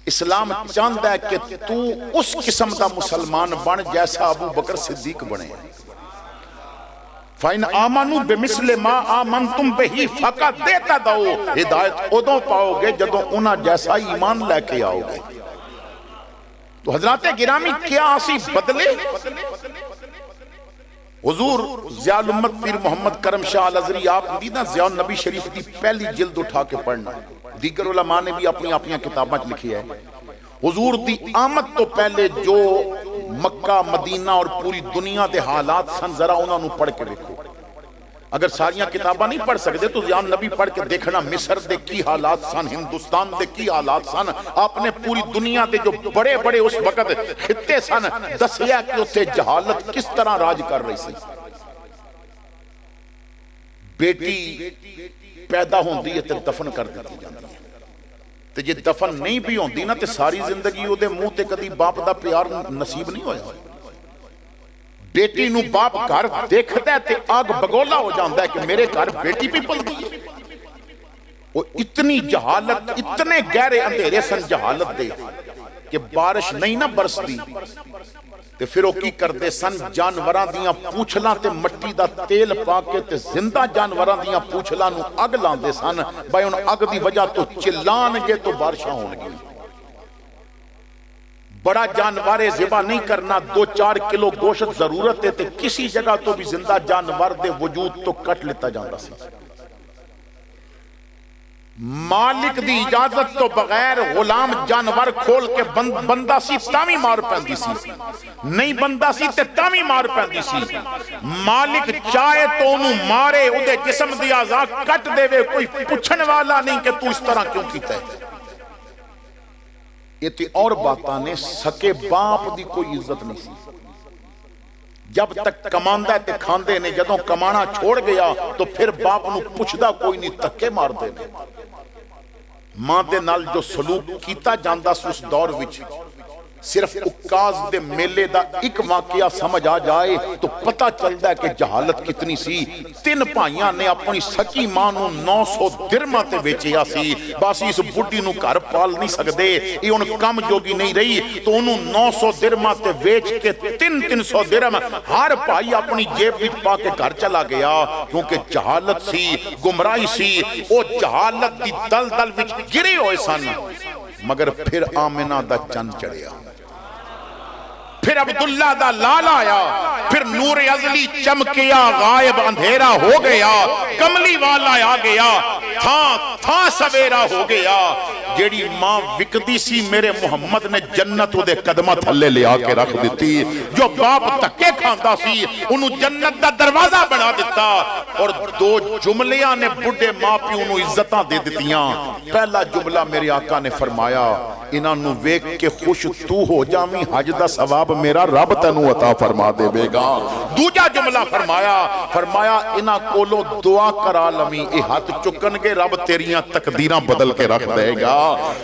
اسلام چاہتا ہے کہ تو اس قسم دا مسلمان بن جیسا ابو بکر صدیق بنے. فَإِنْ آمَنُوا بِمِثْلِ مَا آمَنْتُمْ بِهِ فَقَدْ ہدایت ادوں پاؤ گے جدوں انہاں جیسا ایمان لے کے آؤ گے. تو حضرات گرامی کیا اسی بدلے؟ حضور ضیاء الامت پیر محمد کرم شاہ الازری آپ دینا ضیاء النبی شریف کی پہلی جلد اٹھا کے پڑھنا. دیگر علماء نے بھی اپنی کتابیں لکھی ہے. حضور دی آمد تو پہلے جو مکہ مدینہ اور پوری دنیا دے حالات سن ذرا انہوں نے پڑھ کے دیکھو. اگر ساریاں کتاباں نہیں پڑھ سکتے تو ضیاء النبی پڑھ کے دیکھنا مصر دے کی حالات سن, ہندوستان دے کی حالات سن. آپ نے پوری دنیا دے جو بڑے بڑے اس وقت خطے سن دسیا کہ اسے جہالت کس طرح راج کر رہی سی. بیٹی پیدا ہوندی ہے تے دفن کر دیتی جاندی ہے تے جے دفن نہیں بھی ہوندی نا تے ساری زندگی او دے منہ تے کدی باپ دا پیار نصیب نہیں ہویا. بیٹی نو باپ گھر دیکھتا ہے تے آگ بگولا ہو جاندہ ہے کہ میرے گھر بیٹی بھی پل دی ہے. وہ اتنی جہالت اتنے گہرے اندھیرے سن جہالت دے کہ بارش نہیں نہ برس دی تے پھر وہ کی کردے سن جانوراں دیاں پوچھلاں تے مٹی دا تیل پا کے تے زندہ جانوراں دیاں پوچھلاں نو اگ لاندے سن. بھائی ان اگ دی وجہ تو چلان گے تو بارشاں ہونگی. بڑا جانورے ذبح نہیں کرنا 2-4 کلو گوشت ضرورت ہے تے کسی جگہ تو بھی زندہ جانور دے وجود تو کٹ لیتا جاندہ سی. مالک دی اجازت تو بغیر غلام جانور کھول کے بندہ سی تامی مار پہندی سی, نہیں بندہ سی تے تامی مار پہندی سی. مالک چاہے تو انہوں مارے ادھے جسم دی آزا کٹ دے وے کوئی پوچھن والا نہیں کہ تو اس طرح کیوں کیتا ہے. یہ تھی اور باتانے سکے باپ دی کوئی عزت نہیں سی. جب تک کماندہ ہے تے کھاندے نے جدوں کمانا چھوڑ گیا تو پھر باپ نو پوچھدا کوئی نہیں تکے مار دے نے. ماں دے نال جو سلوک کیتا جاندہ سو اس دور وچ صرف اکاز دے میلے دا ایک واقعہ سمجھ آ جائے تو پتہ چلتا ہے کہ جہالت کتنی سی. 3 بھائیاں نے اپنی سچی ماں نو 900 درہم تے بیچیا سی. باسی اس بڈی نو گھر پال نہیں سکدے, یہ ان کم جوگی نہیں رہی تو انہوں 900 درہم تے بیچ کے 300 درہم ہر بھائی اپنی جیب وچ پا کے گھر چلا گیا کیونکہ جہالت سی, گمراہی سی. او جہالت دی دل وچ گرے ہوئے سن. مگر پھر آمنہ دا چند چڑھیا. پھر عبداللہ دا لال آیا، پھر نور ازلی چمکیا غائب اندھیرا ہو گیا، کملی والا آ گیا، تھا سویرا ہو گیا۔ جیڑی ماں وکدی سی میرے محمد نے جنت دے قدمہ تھلے لے آ کے رکھ دیتی، جو باپ تکے کھاندا سی انہوں جنت دا دروازہ بنا دیتا۔ اور دو جملیاں نے بڑھے ماں پیو انہوں عزتاں دے دیتیاں۔ پہلا جملہ میرے آقا نے فرمایا انہاں نو ویکھ کے خوش تو ہو جاویں، حج دا ثواب میرا رب تینوں عطا فرما دے گا۔ دوجا جملہ فرمایا انہاں کولو دعا کرا لویں، اے ہاتھ چکن گے رب تیریاں تقدیراں بدل کے رکھ دے گا۔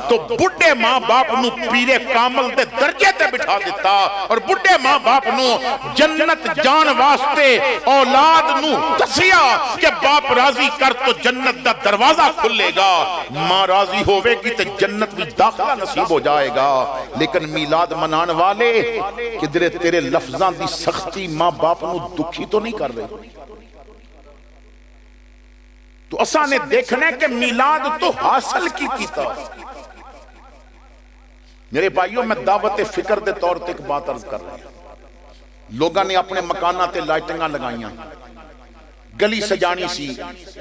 تو بڑھے ماں باپ نو پیرے کامل دے درجے تے بٹھا دیتا، اور بڑھے ماں باپ نو جنت جان واسطے اولاد نو دسیا کہ باپ راضی کر تو جنت دا دروازہ کھلے گا، ماں راضی ہوئے گی تو جنت بھی داخلہ نصیب ہو جائے گا۔ لیکن میلاد منان والے کدھرے تیرے لفظاں دی سختی ماں باپ نو دکھی تو نہیں کر رہے؟ تو اساں نے دیکھنے کہ میلاد تو حاصل کی کیتا۔ میرے بھائیوں میں دعوت فکر دے طور تے ایک بات عرض کر رہا ہوں۔ لوگاں نے اپنے مکانہ تے لائٹنگاں لگائیاں، گلی سجانی سی،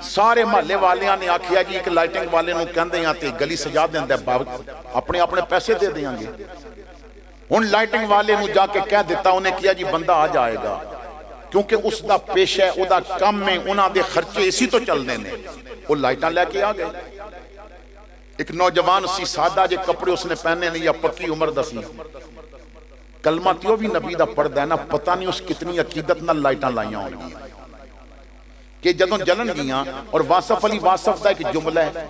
سارے محلے والیاں نے آکھیا جی ایک لائٹنگ والے نو کہندے ہیں تے گلی سجا دیندے اپنے پیسے دے دیاں گے۔ ان لائٹنگ والے نو جا کے کہہ دیتا، انہیں کیا جی بندہ آ جائے گا، کیونکہ اس دا پیش ہے، او دا کم میں انہاں دے خرچے اسی تو چل دینے۔ وہ لائٹاں لے کے آ گئے۔ ایک نوجوان سی سادہ جے کپڑے اس نے پہنے نہیں، یا پکی عمر دا سی، کلمہ تیو بھی نبی دا پڑھ دینا، پتہ نہیں اس کتنی عقیدت نہ لائٹاں لائیاں ہوں کہ جدوں جلن گیاں۔ اور واصف علی واصف دا ایک جملہ ہے،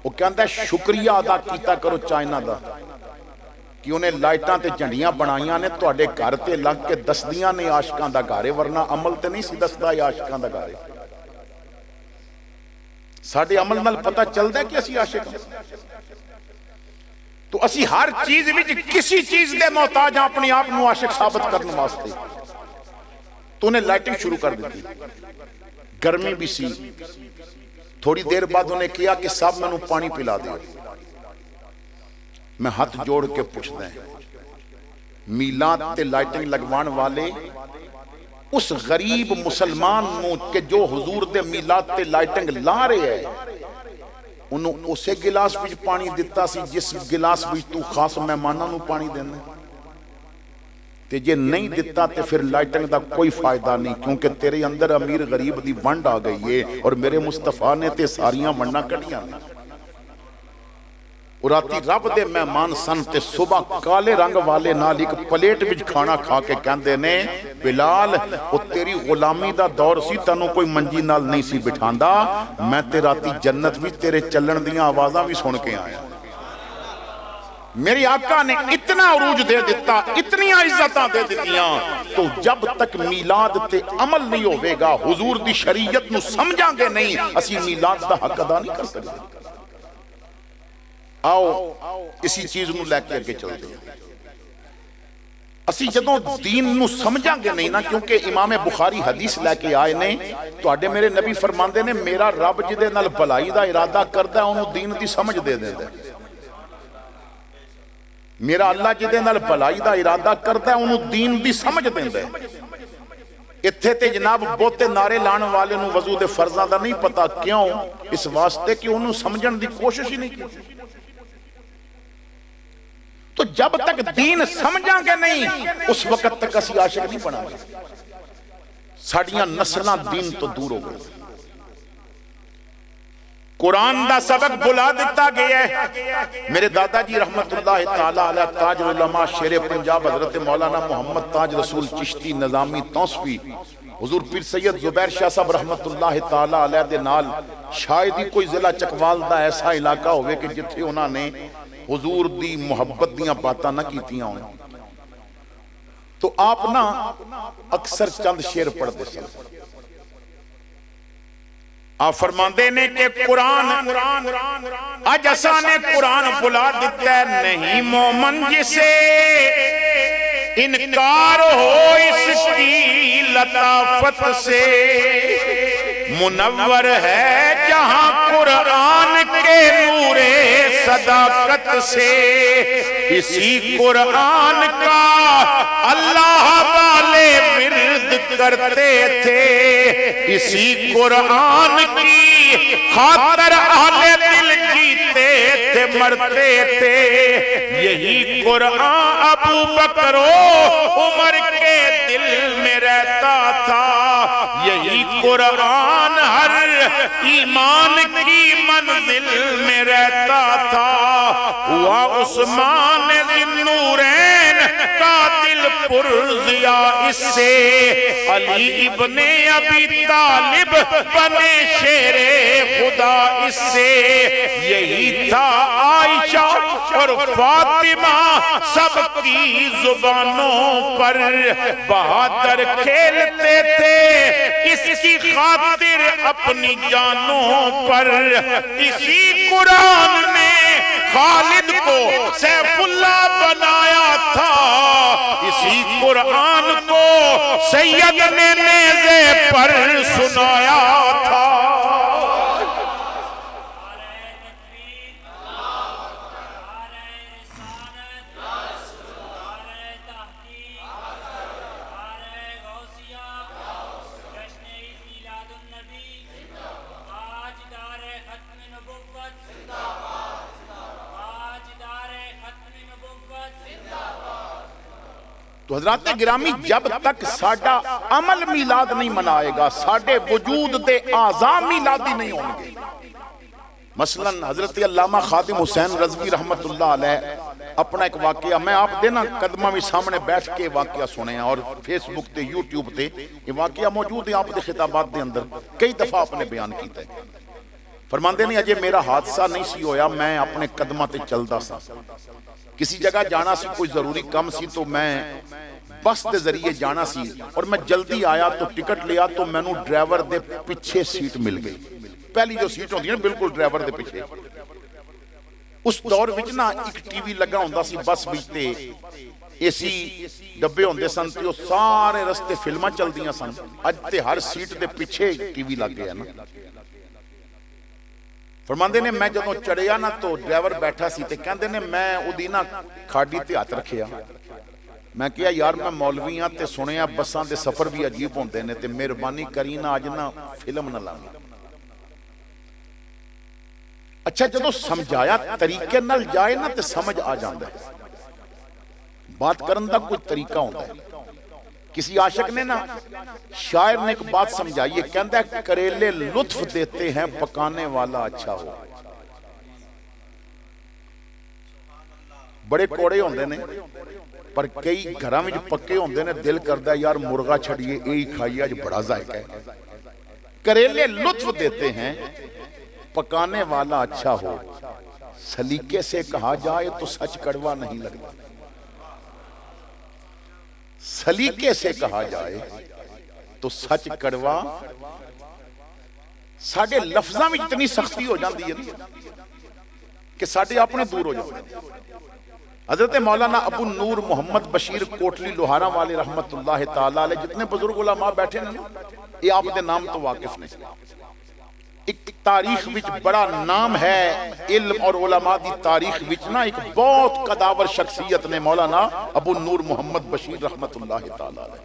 وہ کہندا ہے شکریہ ادا کیتا کرو چائنا دا کہ انہیں لائٹاں تے جھنڈیاں بنائیاں نے تواڈے گھر تے لگ کے دسدیاں نے عاشقاں دا گھر، ورنہ عمل تے نہیں سی دسدا عاشقاں دا گھر۔ ساڈے عمل نال پتہ چلدا ہے کہ اسی عاشق ہیں۔ تو اسی ہر چیز وچ کسی چیز دے محتاج اپنی آپ نو عاشق ثابت کرنے واسطے، تو انہیں لائٹنگ شروع کر دیتی۔ گرمی بھی سی، تھوڑی دیر بعد انہیں کیا کہ صاحب میں نو پانی پلا دیا۔ میں ہاتھ جوڑ کے پوچھتا ہیں میلاد تے لائٹنگ لگوان والے اس غریب مسلمان نو کہ جو حضور دے میلاد تے لائٹنگ لا رہے ہیں، انہوں اسے گلاس بھی پانی دیتا سی جس گلاس بھی تو خاص مہمانہ نو پانی دینا، تے جے نہیں دیتا تے پھر لائٹنگ دا کوئی فائدہ نہیں، کیونکہ تیرے اندر امیر غریب دی ونڈ آ گئی ہے، اور میرے مصطفیٰ نے تے ساریاں ونڈاں کڑیاں۔ اور راتی رب دے مہمان سن تے صبح کالے رنگ والے نال ایک پلیٹ وچ کھانا کھا کے کہندے نے بلال او تیری غلامی دا دور سی، تینوں کوئی منجی نال نہیں سی بٹھاندا، میں تے راتی جنت وچ تیرے چلن دیاں آوازاں بھی سن کے آیا۔ میری آقا نے اتنا عروج دے دیتا، اتنی عزتاں دے دیتیاں۔ تو جب تک میلاد تے عمل نہیں ہوئے گا، حضور دی شریعت نو سمجھاں گے نہیں، اسی میلاد دا حق ادا نہیں کر سکتے۔ آؤ اسی چیز نو لے کے آگے چلتے ہیں۔ اسی جدوں دین نو سمجھاں گے نہیں نا، کیونکہ امام بخاری حدیث لے کے آئے نے، تو آڈے میرے نبی فرماندے نے میرا رب جدے نال بھلائی دا ارادہ کردا ہے انہوں دین دی سمجھ دے دے دے۔ میرا اللہ جدے نال بھلائی دا ارادہ کردا ہے انہوں دین دی سمجھ دے دے۔ اتھے تے جناب بہتے نعرے لان والے نو وضو دے فرضاں دا نہیں پتا، کیوں؟ اس واسطے کہ انہوں سمجھن دی کوشش ہی نہیں کی۔ تو جب تک دین سمجھاں گے نہیں اس وقت تک اسی عاشق نہیں بنا گے۔ ساڑیاں نسلاں دین تو دور ہو گئے۔ قرآن دا سبق بلا دیتا گیا ہے۔ میرے دادا جی رحمت اللہ تعالیٰ علیہ تاج علماء شیر پنجاب حضرت مولانا محمد تاج رسول چشتی نظامی توسفی حضور پیر سید زبیر شاہ صاحب رحمت اللہ تعالیٰ علیہ دے نال شاید ہی کوئی ضلع چکوال دا ایسا علاقہ ہوئے کہ جتھے انہوں نے حضور دی محبت دیاں باتاں نہ کیتیاں ہوں۔ تو آپ نا اکثر چند شعر پڑھ دے سکتے۔ آپ فرماندے نے کہ قرآن آج اسانے قرآن بلا دیتا ہے، نہیں مومن جسے انکار ہو اس کی لطافت سے، منور ہے جہاں قرآن کے نور صداقت سے اسی قرآن کا اللہ والے ورد کرتے تھے، اسی قرآن کی خاطر اہل دل جیتے تھے مرتے تھے، یہی قرآن ابو بکر و عمر کے دل میں رہتا تھا، یہی قرآن ہر ایمان کی منزل میں رہتا تھا، ہوا عثمان ذی نورین کا دل پرزیا اس سے، علی ابن ابی طالب بنے شیر خدا اس سے، یہی تھا عائشہ اور فاطمہ سب کی زبانوں پر، بہادر کھیلتے تھے اس کی خاطر اپنی جانوں پر، اسی قرآن نے خالد کو سیف اللہ بنایا تھا، اسی قرآن کو سید نے نیزے پر سنایا تھا۔ تو حضرات گرامی، جب تک ساڈا عمل میلاد نہیں منائے گا، ساڈے وجود دے اعضاء میلادی نہیں ہوں گے۔ مثلا حضرت علامہ خادم حسین رضوی رحمت اللہ علیہ اپنا ایک واقعہ، میں آپ دینا قدمہ میں سامنے بیٹھ کے واقعہ سنے ہیں، اور فیس بک تے یوٹیوب تے یہ واقعہ موجود ہے، آپ دے خطابات دے اندر کئی دفعہ اپنے بیان کیتا ہے۔ فرماندے نہیں، اجے میرا حادثہ نہیں سی ہویا، میں اپنے قدمہ تے چلدا سا، کسی جگہ جانا سی، کوئی ضروری کم سی، تو میں بس دے ذریعے جانا سی، اور میں جلدی آیا تو ٹکٹ لیا تو میں نو ڈرائیور دے پیچھے سیٹ مل گئی، پہلی جو سیٹ ہوندی ہے بالکل ڈرائیور دے پیچھے۔ اس دور وچ نا ایک ٹی وی لگا ہوندا سی بس وچ، تے اے سی ڈبے ہوندے سن، تے او سارے رستے فلماں چلدیاں سن، اج تے ہر سیٹ دے پیچھے ٹی وی لگ گیا نا۔ فرماندے نے میں جدوں چڑھیا نا تو ڈرائیور بیٹھا سی، تے کہندے نے میں اودی نا کھاڑی تے ہاتھ رکھیا، میں کہا یار میں مولوی ہاں تے سنیا بساں دے سفر بھی عجیب ہوندے نے، تے مہربانی کری نا اج نا فلم نہ لاویں۔ اچھا جدوں سمجھایا طریقے نال جائے نا تے سمجھ آ جاندا ہے، بات کرن دا کوئی طریقہ ہوندا ہے۔ کسی عاشق نے نا، شاعر نے ایک بات سمجھائی ہے، کہندا ہے کریلے لطف دیتے ہیں پکانے والا اچھا ہو۔ بڑے کوڑے ہوندے نے پر کئی گھراں وچ پکے ہوندے نے، دل کردا ہے یار مرغا چھڑیے یہی کھائیے آج بڑا ذائقہ ہے۔ کریلے لطف دیتے ہیں پکانے والا اچھا ہو، سلیقے سے کہا جائے تو سچ کڑوا نہیں لگتا، سلیقے سے کہا جائے تو سچ کڑوا۔ ساڑھے لفظاں میں اتنی سختی ہو جاندی ہے کہ ساڑھے اپنے دور ہو جاندے ہیں۔ حضرت مولانا ابو نور محمد بشیر کوٹلی لوہارا والے رحمت اللہ تعالیٰ علیہ، جتنے بزرگ علماء بیٹھے ہیں یہ آپ دے نام تو واقف نہیں، ایک تاریخ وچ بڑا نام ہے، علم اور علماء دی تاریخ وچ نا ایک بہت قداور شخصیت نے مولانا ابو نور محمد بشیر رحمت اللہ تعالیٰ علیہ،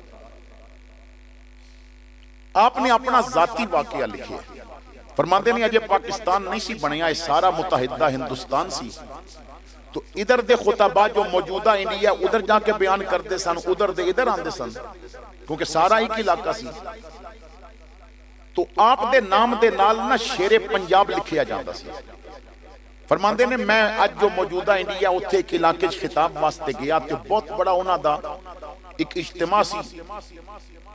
آپ نے اپنا ذاتی واقعہ لکھے، فرماندے نہیں اجے پاکستان نہیں سی بنیا، یہ سارا متحدہ ہندوستان سی، تو ادھر دے خطبہ جو موجودہ انڈیا ادھر جا کے بیان کرتے سن، ادھر دے ادھر آندے سن، کیونکہ سارا ایک علاقہ سی۔ تو آپ دے نام دے نال نہ شیر پنجاب لکھیا جاندہ سی۔ فرماندے نے میں آج جو موجودہ انڈیا اتھے ایک علاقے خطاب واسطے گیا، تو بہت بڑا ہونا دا ایک اجتماع سی،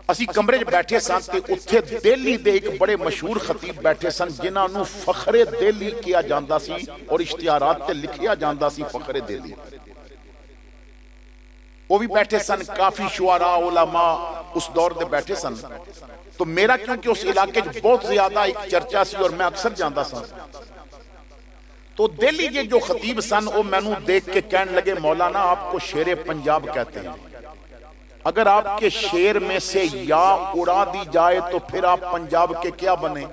اسی کمرے بیٹھے سن، تے اتھے دہلی دے ایک بڑے مشہور خطیب بیٹھے سن جنہاں نو فخر دہلی کیا جاندہ سی، اور اشتہارات تے لکھیا جاندہ سی فخر دہلی۔ وہ بھی بیٹھے سن، کافی شعراء علماء اس دور دے بیٹھے سن، تو میرا کیونکہ اس علاقے بہت زیادہ ایک چرچا سی اور میں اکثر جاندہ سن، تو دہلی کے جو خطیب سن وہ میں نو دیکھ کے کہنے لگے مولانا آپ کو شیر پنجاب کہتے ہیں، اگر آپ کے شیر میں سے یا اڑا دی جائے تو پھر آپ پنجاب کے کیا بنے؟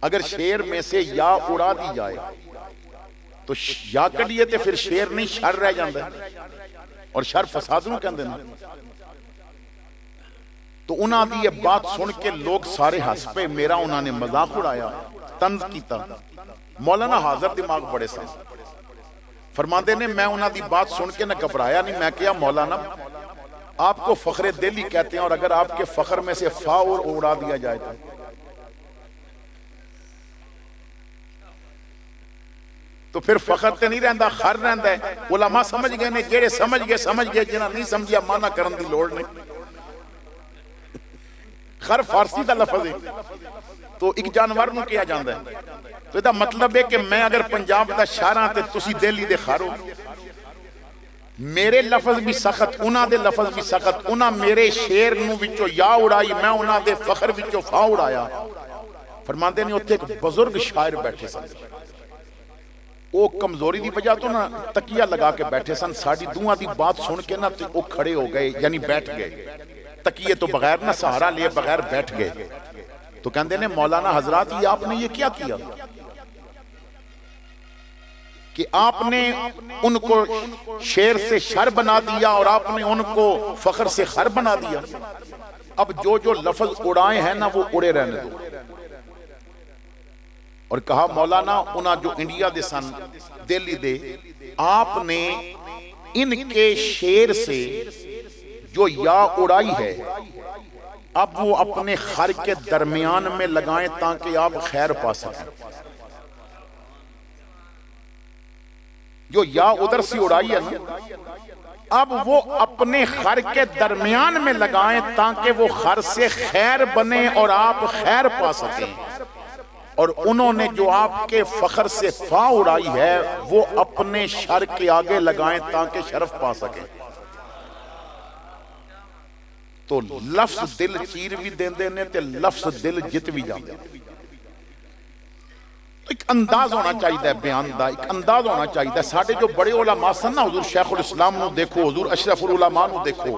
اگر شیر میں سے یا اڑا دی جائے تو یا کڈیے تے پھر شیر نہیں شر رہ جاندہ ہے، اور شر فساد نو کہندے نا۔ تو انہاں دی یہ بات سن کے لوگ سارے ہنس پہ، میرا انہاں نے مذاق اڑایا، طنز کیتا۔ مولانا حاضر دماغ بڑے سن، فرماندے نے میں انہاں دی بات سن کے نہ گھبرایا نہیں، میں کہا مولانا آپ کو فخر دلی کہتے ہیں، اور اگر آپ کے فخر میں سے فا اور اڑا دیا جائے تو پھر فخر تے نہیں رہندا، خر رہندا ہے۔ علماء سمجھ گئے نے، جیڑے سمجھ گئے، جنہاں نہیں سمجھیا مانا کرن دی لوڑ نہیں۔ خر فارسی دا لفظ ہے، تو ایک جانور نو کیا جاندا ہے، تو دا مطلب ہے کہ میں اگر پنجاب دا شہراں تے تسی دہلی دے خر ہو، میرے لفظ بھی سخت، انہاں دے لفظ بھی سخت، انہاں میرے شیر نو وچوں یا اڑائی، میں انہاں دے فخر وچوں فا اڑایا۔ فرماندے نے اتھے ایک بزرگ شاعر بیٹھے سن، وہ کمزوری دی وجہ تو نا تکیہ لگا کے بیٹھے سن، ساڑی دوہاں دی بات سن کے نا تو وہ کھڑے ہو گئے، یعنی بیٹھ گئے، تکیے تو بغیر نہ سہارا لیے بغیر بیٹھ گئے۔ تو کہندے نے مولانا حضرات یہ آپ نے یہ کیا کیا کہ آپ نے ان کو شیر سے شر بنا دیا اور آپ نے ان کو فخر سے خر بنا دیا، اب جو جو لفظ اڑائے ہیں نا وہ اڑے رہنے دو۔ اور کہا مولانا انہاں جو انڈیا دے سن، دہلی دے، آپ نے ان کے شیر سے جو یا اڑائی ہے اب وہ اپنے خر کے درمیان میں لگائیں تاکہ آپ خیر پا سکیں۔ جو یا ادھر سے اڑائی ہے نا، اب وہ اپنے خر کے درمیان میں لگائیں تاکہ وہ خر سے خیر بنے اور آپ خیر پا سکیں، اور انہوں نے جو آپ کے فخر سے فا اڑائی ہے وہ اپنے شر کے آگے لگائیں تاکہ شرف پا سکیں۔ تو لفظ دل چیر بھی دین دینے تے لفظ دل جت بھی جاندے۔ تو ایک انداز ہونا چاہیے ہے بیان دا، ایک انداز ہونا چاہیے ہے۔ ساڑھے جو بڑے علماء سن نا، حضور شیخ الاسلام نو دیکھو، حضور اشرف العلماء نو دیکھو،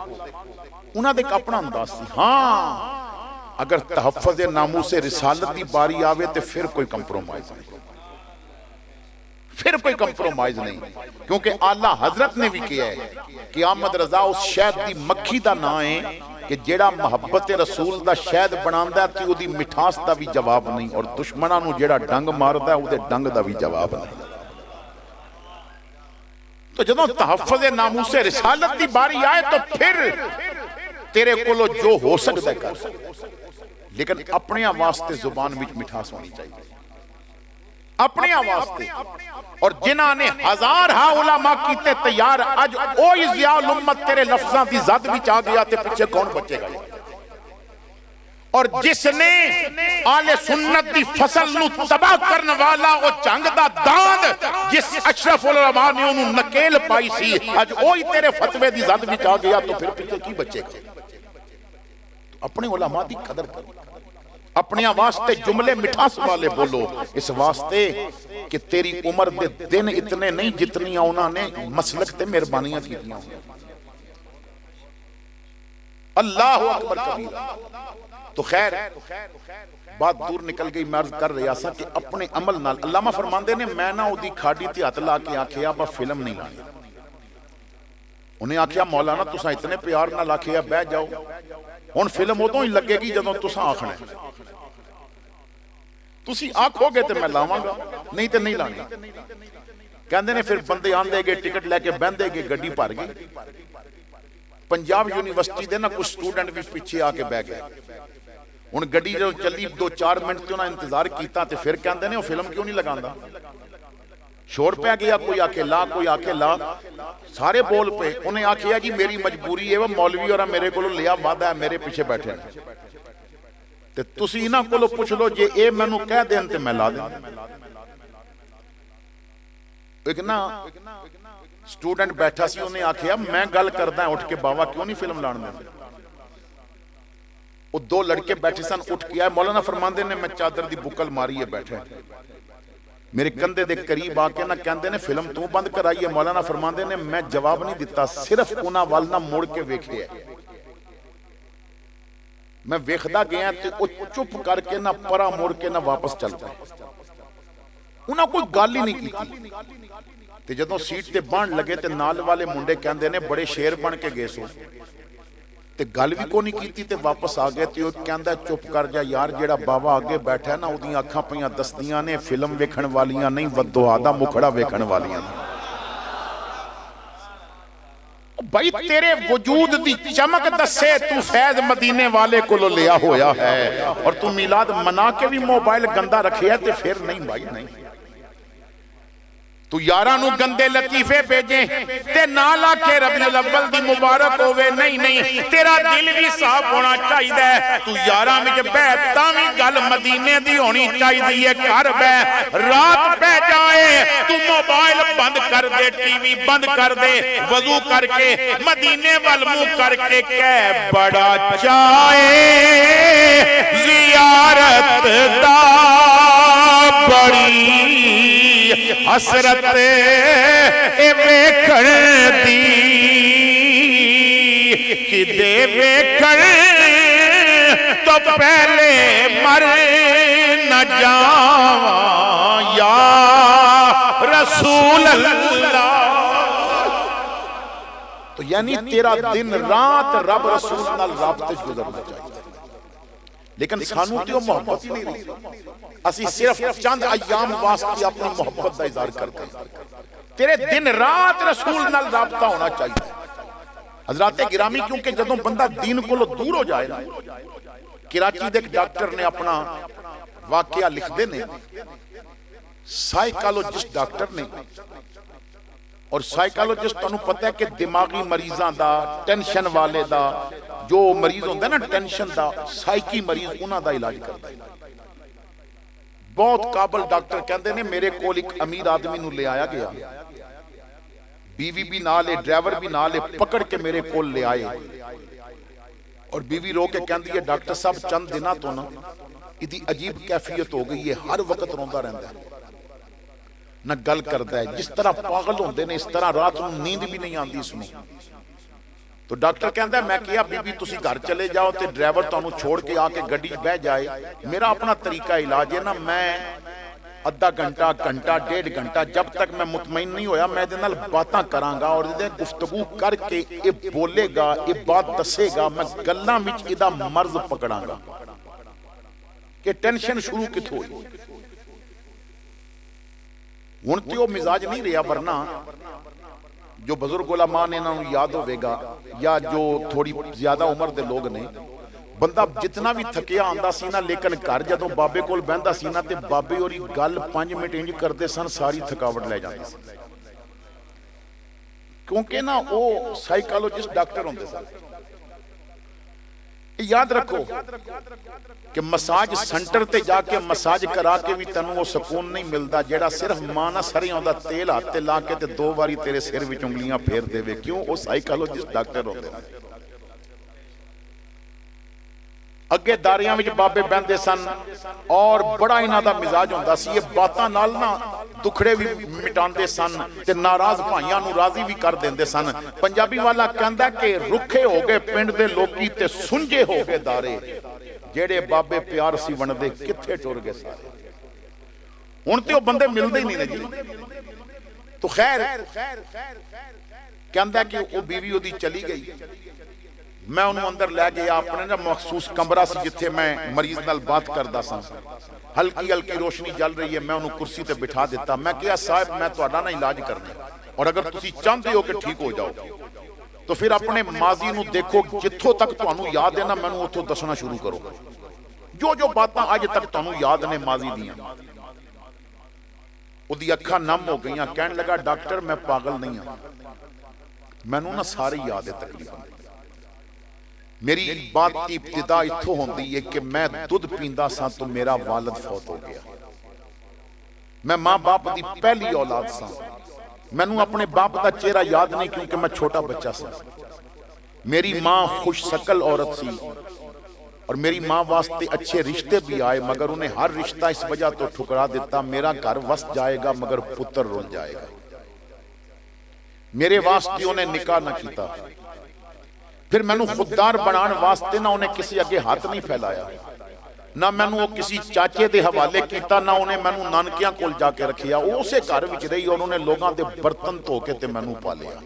انہاں دیکھ اپنا انداز سی۔ ہاں اگر تحفظ ناموس رسالت دی باری آوے تے پھر کوئی کمپرومائز نہیں، پھر کوئی کمپرومائز نہیں، کیونکہ اعلیٰ حضرت نے بھی کیا ہے کہ آمد رضا اس شہد دی مکھی دا نا ہے کہ جیڑا محبت رسول دا شہد بناندہ ہے تے وہ دی مٹھاس دا بھی جواب نہیں، اور دشمنہ نو جیڑا ڈنگ ماردہ ہے وہ دے ڈنگ دا بھی جواب نہیں۔ تو جدوں تحفظ ناموس رسالت دی باری آئے تو پھر تیرے کولو جو ہو سکتا ہے کر، لیکن اپنے واسطے زبان میں مٹھاس ہونی چاہیے، اپنے واسطے۔ اور جنہاں نے ہزار ہاں علماء کیتے تیار، اج اوہی ضیاء الامت تیرے لفظاں دی زد بھی چاہ گیا تے پیچھے کون بچے گا؟ اور جس نے آل سنت دی فصل نو تباہ کرنے والا وہ جنگ دا داند جس اشرف العلماء نے انہوں نکیل پائی سی، اج اوہی تیرے فتوے دی زد بھی چاہ گیا تو پھر پیچھے کی بچے گا؟ اپنے علماء دی قدر کرو، اپنے واسطے جملے مٹھاس والے بولو، اس واسطے کہ تیری عمر دے دن اتنے نہیں جتنی انہوں نے مسلک تے مہربانیاں کی دیا۔ اللہ اکبر کبیرہ۔ تو خیر بات دور نکل گئی، میں عرض کر رہا سا کہ اپنے عمل نال علامہ فرماندے نے میں نہ او دی کھاڑی تے ہاتھ لا کے آکھیا با فلم نہیں لانی۔ انہیں آکھیا مولانا تساں اتنے پیار نہ لاکھیا بہ جاؤ، ہن فلم ادوں ہی لگے گی جدوں تساں آکھنا ہے، تسی آکھو گے تے میں لاواں گا، نہیں تے نہیں لانی۔ کہندے نے پھر بندے آندے گے ٹکٹ لے کے بہندے گے، گڈی بھر گئی۔ پنجاب یونیورسٹی دے نا کچھ سٹوڈنٹ بھی پیچھے آ کے بہ گئے، ہن گڈی جو چلی 2-4 منٹ تے انہاں انتظار کیتا تے پھر کہندے نے وہ فلم کیوں نہیں لگاندا؟ شور پہ گیا، کوئی آکے لا، کوئی آکے لا، سارے بول پہ۔ انہیں آکھیا جی میری مجبوری ہے، وہ مولوی اور میرے کو لیا وعدہ ہے، میرے پیچھے بیٹھے ہیں تے تسی انہاں کو پوچھ لو جے اے میں نو کہہ دیں تے میں لا دیں۔ ایک نا سٹوڈنٹ بیٹھا سی، انہیں آکھیا میں گل کردہ ہیں اٹھ کے باوا کیوں نہیں فلم لان دیں؟ وہ 2 لڑکے بیٹھے سن، اٹھ کیا ہے مولانا فرماندے نے میں چادر دی بکل ماری ہے بیٹھے میرے کندھے دے قریب آ کے نہ کہندے نے فلم تو بند کرائیے۔ مولانا فرماندے نے میں جواب نہیں دیتا، صرف انہاں وال نہ موڑ کے ویکھے ہے۔ میں ویکھدا گیا تے او چپ کر کے نہ پرا مڑ کے نہ واپس چل پئے، انہاں کوئی گل ہی نہیں کیتی۔ تے جدوں سیٹ تے بہن لگے تے نال والے منڈے کہندے نے بڑے شیر بن کے گئے سو، تے گل بھی کو نہیں کیتی تے واپس آ گئے۔ تے او کہندا چپ کر جا یار، جیڑا بابا آگے بیٹھا ہے نا اودیاں اکھاں پیاں دسدیاں نے فلم ویکھن والیاں نہیں، ودعا دا مکھڑا ویکھن والیاں نے۔ بھائی تیرے وجود دی چمک دسے تو فیض مدینے والے کو لو لیا ہویا ہے، اور تو میلاد منا کے بھی موبائل گندا رکھے ہے تے پھر نہیں بھائی نہیں۔ تو یارانو گندے لطیفے بھیجیں تے نالا کے ربیع الاول دی مبارک ہوئے، نہیں نہیں تیرا دل بھی صاف ہونا چاہی دے۔ تو یاران میں جب بیٹھتا میں گل مدینے دی ہونی چاہی دی ہے، کر بے رات پہ جائے تو موبائل بند کر دے، ٹی وی بند کر دے، وضو کر کے مدینے والمو کر کے کہہ بڑا چاہے زیارت دا بڑی حسرت اے ویکھن دی، کدے ویکھن تو پہلے مر نہ جاواں یا رسول اللہ۔ تو یعنی تیرا دن رات رب رسول نال رابطے گزرنا چاہیے، لیکن سانو تو محبت ہی نہیں رہی، اسی صرف چند ایام واسطے اپنی محبت دا اظہار کرتے ہیں۔ تیرے دن رات رسول نال رابطہ ہونا چاہیے۔ حضرات گرامی کیونکہ جدوں بندہ دین کو دور ہو جائے نا، کراچی دے ایک ڈاکٹر نے اپنا واقعہ لکھ دے نے، سائیکالوجسٹ ڈاکٹر نے، اور سائیکالوجسٹ تانوں پتہ ہے کہ دماغی مریضاں دا، ٹینشن والے دا، جو مریض ہوندے نا ٹینشن دا، سائیکی مریض انہاں دا علاج کرتا ہے۔ بہت قابل ڈاکٹر کہندے نے میرے کول ایک امیر آدمی نو لے آیا گیا، بیوی بھی نالے ڈرائیور بھی نالے پکڑ کے میرے کول لے آئے، اور بیوی رو کے کہندی ہے ڈاکٹر صاحب چند دنہ تو نا ادھی عجیب کیفیت ہو گئی ہے، ہر وقت روندہ رہندا ہے، نہ گل کردا ہے، جس طرح پاگل ہوندے نے اس طرح رات نو نیند بھی نہیں آندی اس میں۔ تو ڈاکٹر کہندا ہے میں کیا بی بی تسی گھر چلے جاؤ تے ڈرائیور تانوں چھوڑ کے آ کے گڈی بہ جائے، میرا اپنا طریقہ علاج ہے نا، میں ادھا گھنٹہ گھنٹہ ڈیڑھ گھنٹہ جب تک میں مطمئن نہیں ہویا میں دے نال باتاں کراں گا، اور دے گفتگو کر کے اے بولے گا، اے بات دسے گا، میں گلاں وچ ادا مرض پکڑاں گا کہ ٹینشن شروع کتھوں ہوئی۔ ہن تے او مزاج نہیں رہا، ورنہ جو بزرگ علماء نے انہوں یاد ہوئے گا یا جو تھوڑی زیادہ عمر دے لوگ نے، بندہ جتنا بھی تھکیا آندہ سینا لیکن گھر جدوں بابے کول بہندا سینا تے بابے اوری گل 5 منٹ انج کردے سن ساری تھکاوٹ لے جاندی سن، کیونکہ نا وہ سائیکالوجسٹ ڈاکٹر ہوندے سن۔ یاد رکھو کہ مساج سنٹر تے جا کے مساج کرا کے بھی تنوں وہ سکون نہیں ملدا جیڑا صرف مانا سرے ہوندا تیل ہاتھ تے لا کے تے 2 باری تیرے سر وچ انگلیاں پھیر دے وے، کیوں؟ وہ سائیکالوجسٹ ڈاکٹر ہوندے نے۔ اگے داریاں وچ بابے بہندے سن اور بڑا انہاں دا مزاج ہوندا سی، یہ باتاں نال نا دکھڑے بھی مٹاندے سن تے ناراض بھائیاں نو راضی بھی کر دیندے سن۔ پنجابی والا کہندا کہ رکھے ہو گئے پنڈ دے لوکی تے سنجے ہو گئے دارے، جیڑے بابے پیار سی وندے کتھے ٹر گئے سارے۔ ہن تے او بندے ملدے ہی نہیں جی۔ تو خیر کہندا کہ او بیوی اودی چلی گئی، میں انہوں اندر لے گیا، اپنے نا مخصوص کمرہ سی جتھے میں مریض نال بات کردا سا، ہلکی ہلکی روشنی جل رہی ہے، میں انہوں کرسی تے بٹھا دیتا، میں کہا صاحب میں تہاڈا نا علاج کرنا، اور اگر تسی چاہندے ہو کہ ٹھیک ہو جاؤ تو پھر اپنے ماضی نو دیکھو، جتھوں تک تانوں یاد ہے نا میں اتھوں دسنا شروع کرو، جو جو باتاں آج تک تانوں یاد نے ماضی دیاں۔ او دی اکھاں نم ہو گئیاں، کہنے لگا ڈاکٹر میں پاگل نہیں ہوں، میں نو نا ساری یاد ہے تقریباً۔ میری بات کی ابتدا اتھو ہوندی ہے کہ میں دودھ پیندا سا تو میرا والد فوت ہو گیا، میں ماں باپ دی پہلی اولاد سا، میں نو اپنے باپ دا چہرہ یاد نہیں کیونکہ میں چھوٹا بچہ سا، میری ماں خوش شکل عورت سی، اور میری ماں واسطے اچھے رشتے بھی آئے، مگر انہیں ہر رشتہ اس وجہ تو ٹھکرا دیتا، میرا گھر وس جائے گا مگر پتر رول جائے گا، میرے واسطے انہیں نکاح نہ کیتا۔ پھر مینوں خوددار بنان واسطے نہ انہیں کسی اگے ہاتھ نہیں پھیلایا، نہ مینوں وہ کسی چاچے دے حوالے کیتا، نہ انہیں مینوں نانکیاں کول جا کے رکھیا، اسے گھر وچ رہی اور انہیں لوگاں دے برتن دھو کے تے مینوں پالیا،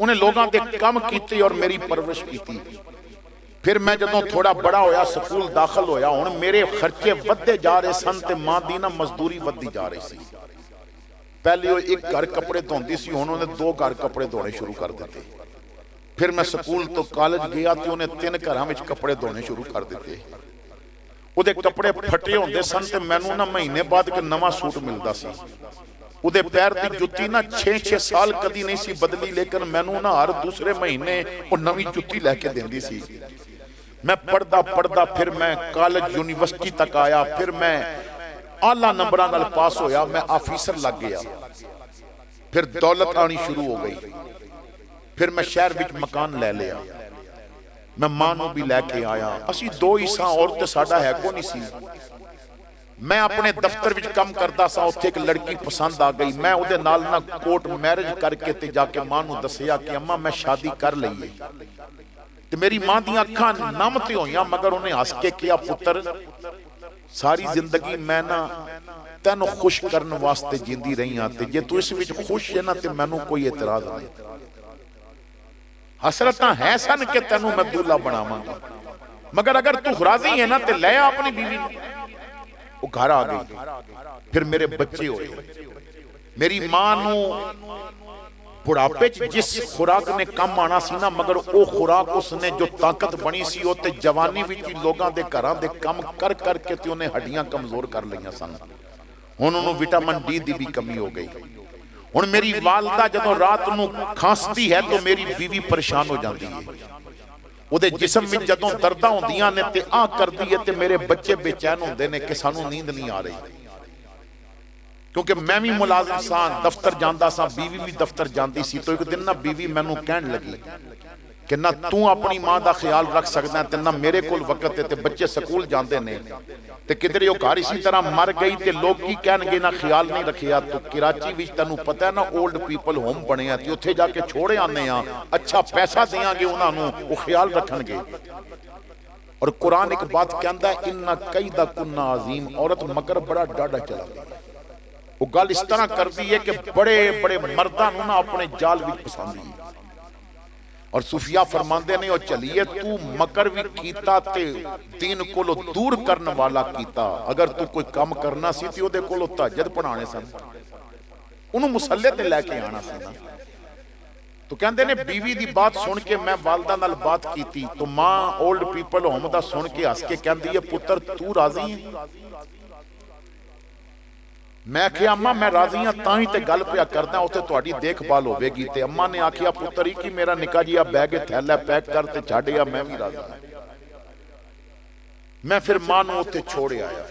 انہیں لوگاں دے کم کیتے اور میری پرورش کیتی۔ پھر میں جدوں تھوڑا بڑا ہویا سکول داخل ہویا، ہن میرے خرچے ودے جا رہے سن تے ماں دی نہ مزدوری ودی جا رہی سی۔ پہلے وہ ایک گھر کپڑے دھوندی سی، ہن انہیں 2 گھر کپڑے دھونے شروع کر دیتے۔ پھر میں سکول تو کالج گیا تے انہیں 3 گھراں وچ کپڑے دھونے شروع کر دیتے۔ او دے کپڑے پھٹے ہوندے سن تے مینوں نہ مہینے بعد کہ نواں سوٹ ملدا سی۔ او دے پیر دی جُتی نہ 6 سال کدی نہیں سی بدلی، لیکن مینوں نہ ہر دوسرے مہینے او نویں جُتی لے کے دیندی سی۔ میں پڑھدا پھر میں کالج یونیورسٹی تک آیا، پھر میں اعلیٰ نمبراں نال پاس ہویا، میں آفیسر لگ گیا۔ پھر دولت آنی شروع ہو گئی، پھر میں شہر وچ مکان لے لیا، میں ماں نوں بھی لے کے آیا۔ اسی 2 ہی ساں، عورت ساڈا ہے کو نہیں سی۔ میں اپنے دفتر وچ کم کردا سا، اوتھے ایک لڑکی پسند آ گئی، میں اودے نال نہ کورٹ میرج کر کے تے جا کے ماں نوں دسیا کہ اماں میں شادی کر لئی ہے۔ تے میری ماں دیاں اکھاں نم تے ہویاں، مگر انہیں ہس کے کیا پتر ساری زندگی میں نہ تینوں خوش کرن واسطے جیندی رہی ہاں، تے جے تو اس وچ خوش ہے نا تے مینوں کوئی اعتراض نہیں۔ حسرتاں ہے سن کہ تینوں میں دولہا بناواں گا، مگر اگر تو راضی ہے نا تے لے اپنی بیوی۔ وہ گھر آ گئی، پھر میرے بچے ہوئے۔ میری ماں نوں بڑھاپے جس خوراک نے کم آنا سی نا، مگر او خوراک اس نے جو طاقت بنی سی او تے جوانی وچ لوگاں دے گھراں دے کم کر کر کے تے انہیں ہڈیاں کمزور کر لئیاں سن۔ ہن انہوں وٹامن ڈی دی بھی کمی ہو گئی۔ ہن میری والدہ جدوں رات نوں کھانستی ہے تو میری بیوی پریشان ہو جاندی ہے۔ او دے جسم میں جدوں درداں ہوندیاں نے تے آ کر دی ہے تے میرے بچے بے چین ہوندے نے کہ سانوں نیند نہیں آ رہی، کیونکہ میں بھی ملازم ساں، دفتر جاندا ساں، بیوی بھی دفتر جاندی سی۔ تو ایک دن نہ بیوی مینوں کہن لگی کہ نہ تو اپنی ماں دا خیال رکھ سکدا ہے تے نہ میرے کول وقت ہے، تے بچے سکول جاندے نے تے کدھر وہ گھر اسی طرح مر گئی تے لوگ کی کہن گے، نہ خیال نہیں رکھیا۔ تو کراچی وچ تینوں پتہ ہے نا اولڈ پیپل ہوم بنے ہیں، تے اوتھے جا کے چھوڑے آنے ہاں، اچھا پیسہ دیاں گے انہاں نوں، وہ خیال رکھن گے۔ اور قرآن ایک بات کہندا ہے اِنَّ کَیْدَکُنَّ عَظِیم، عورت مگر بڑا ڈاڈا چلا گئی۔ وہ گل اس طرح کر دی ہے کہ بڑے بڑے مرداں نوں نہ اپنے جال وچ پسندی ہے۔ اور صوفیاء فرماندے نے او چلیے تو مکر بھی کیتا تے دین کولو دور کرن والا کیتا، اگر تو کوئی کام کرنا سی تے او دے کولو تہجد پڑھانے سن، انہوں مسلح تے لے کے آنا سی نا۔ تو کہندے نے بیوی دی بات سن کے میں والدہ نال بات کیتی، تو ماں اولڈ پیپل ہوم دا سن کے ہس کے کہندی ہے پتر تو راضی ہے؟ میں کہیا اماں میں راضی ہاں تاں ہی تے گل پیا کردا اوتھے تہاڈی دیکھ بھال ہوے گی۔ تے اماں نے آکھیا پتر ہی کہ میرا نکا جیا بیگ تھیلا پیک کر تے چھڈیا، میں بھی راضی ہاں۔ میں پھر ماں نوں اوتھے چھوڑے آیا۔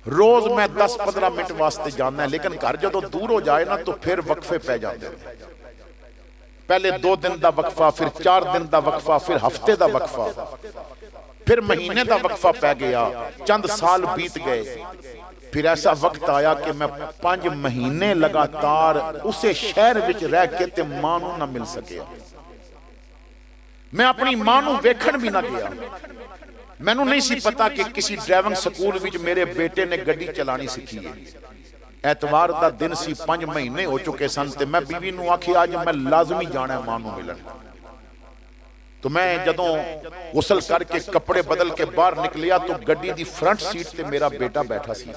روز میں 10-15 منٹ واسطے جانا ہے، لیکن گھر جدوں دور ہو جائے نا تو پھر وقفے پہ جاندے ہیں۔ پہلے 2 دن دا وقفہ، پھر 4 دن دا وقفہ، پھر ہفتے دا وقفہ، پھر مہینے دا وقفہ پہ گیا۔ چند سال بیت گئے، پھر ایسا وقت آیا کہ میں 5 مہینے لگاتار اسے شہر وچ رہ کے تے ماں نوں نہ مل سکیا۔ میں اپنی ماں نوں ویکھن بھی نہ گیا۔ میں نوں نہیں سی پتا کہ کسی ڈرائیونگ سکول وچ میرے بیٹے نے گڈی چلانی سکھی ہے۔ ایتوار دا دن سی، 5 مہینے ہو چکے سن تے میں بیوی نوں آکھی آج میں لازمی جانا ہے ماں نوں ملن۔ تو میں جدوں غسل کر کے کپڑے بدل کے باہر نکلیا تو گڈی دی فرنٹ سیٹ تے میرا بیٹا بیٹھا سی،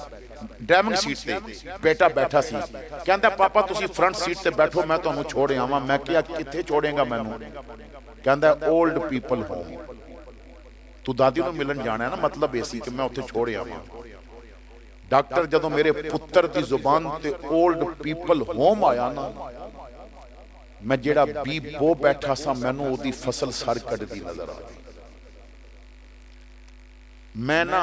ڈرائیونگ سیٹ تے بیٹا بیٹھا سی۔ کہندا پاپا تسی فرنٹ سیٹ تے بیٹھو میں تانوں چھوڑے آواں۔ میں کہیا کتھے چھوڑیں گا مینوں؟ کہندا اولڈ پیپل ہوم، تو دادی نوں ملن جانا ہے نا، مطلب ایسی کہ میں اوتھے چھوڑے آواں۔ ڈاکٹر جدوں میرے پتر دی زبان تے اولڈ پیپل ہوم آیا نا، میں جیڑا بی بو بیٹھا سا مینوں او دی فصل سر کٹ دی نظر آ گئی۔ میں نا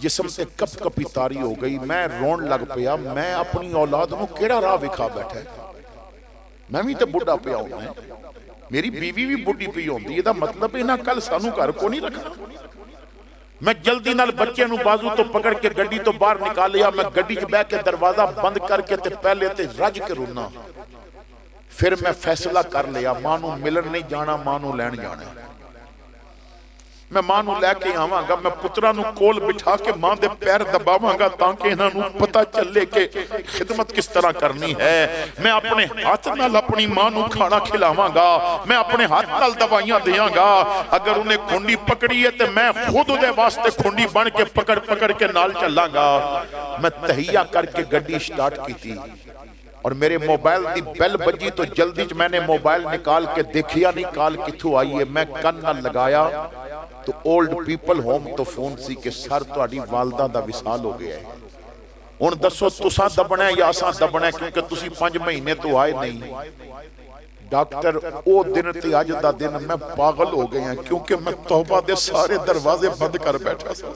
جسم تے کپ کپی تاری ہو گئی، میں رون لگ پیا۔ میں اپنی اولاد نوں کیڑا راہ وکھا بیٹھا ہے؟ میں بھی تے بڑھا پیا ہونا ہے، میری بیوی بھی بڑھی پئی ہوندی ہے، دا مطلب انہاں کل سانوں گھر کو نہیں رکھنا۔ میں جلدی نال بچے نوں بازو تو پکڑ کے گڈی تو باہر نکال لیا۔ میں گڈی چ بیٹھ کے دروازہ بند کر کے تے پہلے تے رج کے رونا، پھر میں فیصلہ کر لیا ماں نو ملن نہیں جانا، ماں نو لین جانا ہے۔ میں ماں نو لے کے آواں گا، میں پترا نو کول بٹھا کے ماں دے پیر دباواں گا تاکہ انہاں نو پتہ چلے کہ خدمت کس طرح کرنی ہے۔ میں اپنے ہاتھ نال اپنی ماں نو کھانا کھلاواں گا، میں اپنے ہاتھ نال دوائیاں دیاں گا۔ اگر انہیں کھنڈی پکڑی ہے تو میں خود دے واسطے کھنڈی بن کے پکڑ پکڑ کے نال چلاں گا۔ میں تہیہ کر کے گڈی سٹارٹ کی تھی اور میرے موبائل دی بیل بجی تو جلدی میں نے موبائل نکال کے دیکھیا نہیں کال کتھوں آئی ہے۔ میں کن نہ لگایا تو اولڈ پیپل ہوم تو فون سی کہ سر تہاڈی والدہ دا وصال ہو گیا ہے۔ ہن دسو تساں دبنا ہے یا اساں دبنا ہے، کیونکہ تسی 5 مہینے تو آئے نہیں۔ ڈاکٹر او دن تے اج دا دن میں پاگل ہو گئے ہیں، کیونکہ میں توبہ دے سارے دروازے بند کر بیٹھا سا۔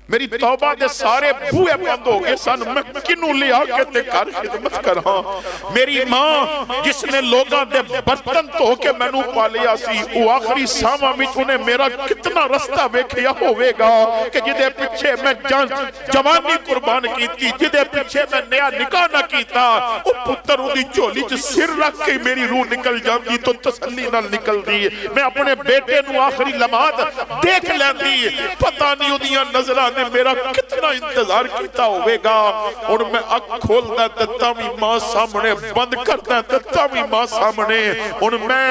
میری توبہ دے سارے بوئے بند ہو گئے سن، میں کنوں لے آکے تے کر خدمت کراں۔ میری ماں جس نے لوگاں دے برتن تو کے میں نو پالیا سی، وہ آخری ساما وچ انہیں میرا کتنا رستہ ویکھیا ہوئے گا کہ جدے پیچھے میں جوانی قربان کیتی، جدے پیچھے میں نیا نکاح نہ کیتا، وہ پتر اُدھی چولی جو سر رکھ کے میری روح نکل جاندی تو تسلی نہ نکل دی۔ میں اپنے بیٹے نو آخری لمحات دیکھ لیندی، پتہ نہیں اُدھیاں نظران نے میرا کتنا انتظار کیتا ہوئے گا۔ اور میں اک کھول دیتا بھی ماں سامنے، بند کر دیتا بھی ماں سامنے۔ اور میں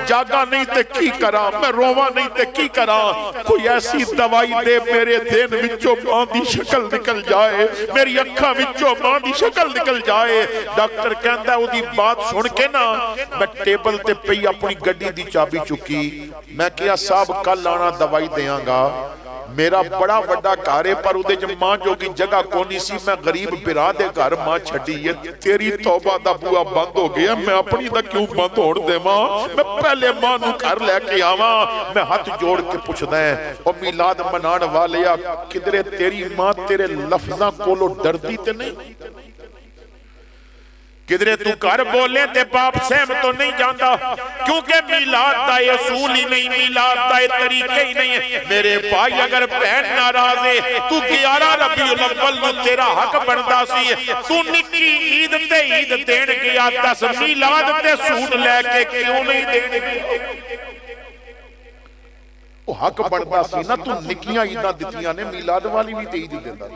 جاگا نہیں تے کی کرا، میں روا نہیں تے کی کرا۔ کوئی ایسی دوائی دے میرے دین وچوں ماں دی شکل نکل جائے، میری اکھاں وچوں ماں دی شکل نکل جائے۔ ڈاکٹر کہندا ہے اُدھی بات سن کے نا میں ٹیبل تے پئی اپنی گڈی دی چابی چکی۔ میں کہا صاحب کل آنا دوائی دیاں گا۔ میرا بڑا وڈا گھر ہے پر اودے جب ماں جو کی جگہ کونی سی، میں غریب برا دے گھر ماں چھڑی ہے۔ تیری توبہ دا بوا بند ہو گیا، میں اپنی دا کیوں بند ہوڑ دے ماں؟ میں پہلے ماں نو گھر لے کے آواں۔ میں ہاتھ جوڑ کے پوچھ دیں او میلاد منان والیا کدرے تیری ماں تیرے لفظاں کولو ڈردی تے نہیں؟ کدرے تو کر بولے تے باپ سہم تو نہیں جاندا، کیونکہ میلاد دا اصول ہی نہیں، میلاد دا طریقے ہی نہیں ہے۔ میرے بھائی اگر بہن ناراض ہے تو 11 ربیع الاول نو تیرا حق بندا سی، تو نکی عید تے عید دین گیا، 10 میلاد تے سوٹ لے کے کیوں نہیں دین گیا؟ وہ حق بندا سی نا، تو نکیاں عیداں دتیاں نے، میلاد والی بھی تے عید دیندا۔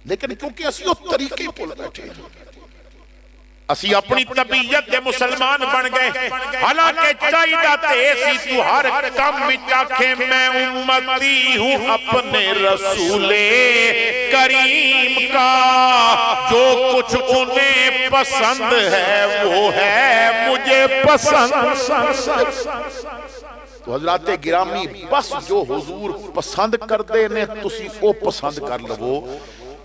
لیکن کیونکہ اسی وہ طریقے پول بیٹھے اسی اپنی طبیعت دے مسلمان بن گئے، حالانکہ چاہیدہ تے سی تو ہر کم میں چاکھے میں امتی ہوں اپنے رسول کریم کا، جو کچھ انہیں پسند ہے وہ ہے مجھے پسند۔ تو حضرات گرامی بس جو حضور پسند کر دے نے تسی او پسند کر لو۔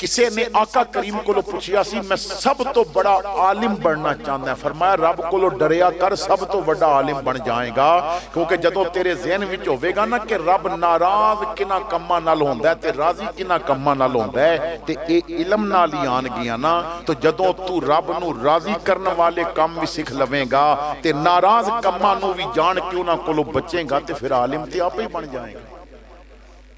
کسے نے آقا کریم کو لو پوچھیا سی میں سب تو بڑا عالم بننا چاہتا ہے، فرمایا رب کو لو ڈریا کر سب تو بڑا عالم بن جائے گا، کیونکہ جدو تیرے ذہن وچ ہوئے گا نا کہ رب ناراض کنا کما نال ہوندا ہے تے راضی کنا کما نال ہوندا ہے تے اے علم نال ہی آن گیا نا، تو جدو تو رب نو راضی کرنے والے کام بھی سکھ لویں گا تے ناراض کما نو بھی جان کے انہاں کو لو بچیں گا تے پھر عالم تے آپ ہی بن جائے گا۔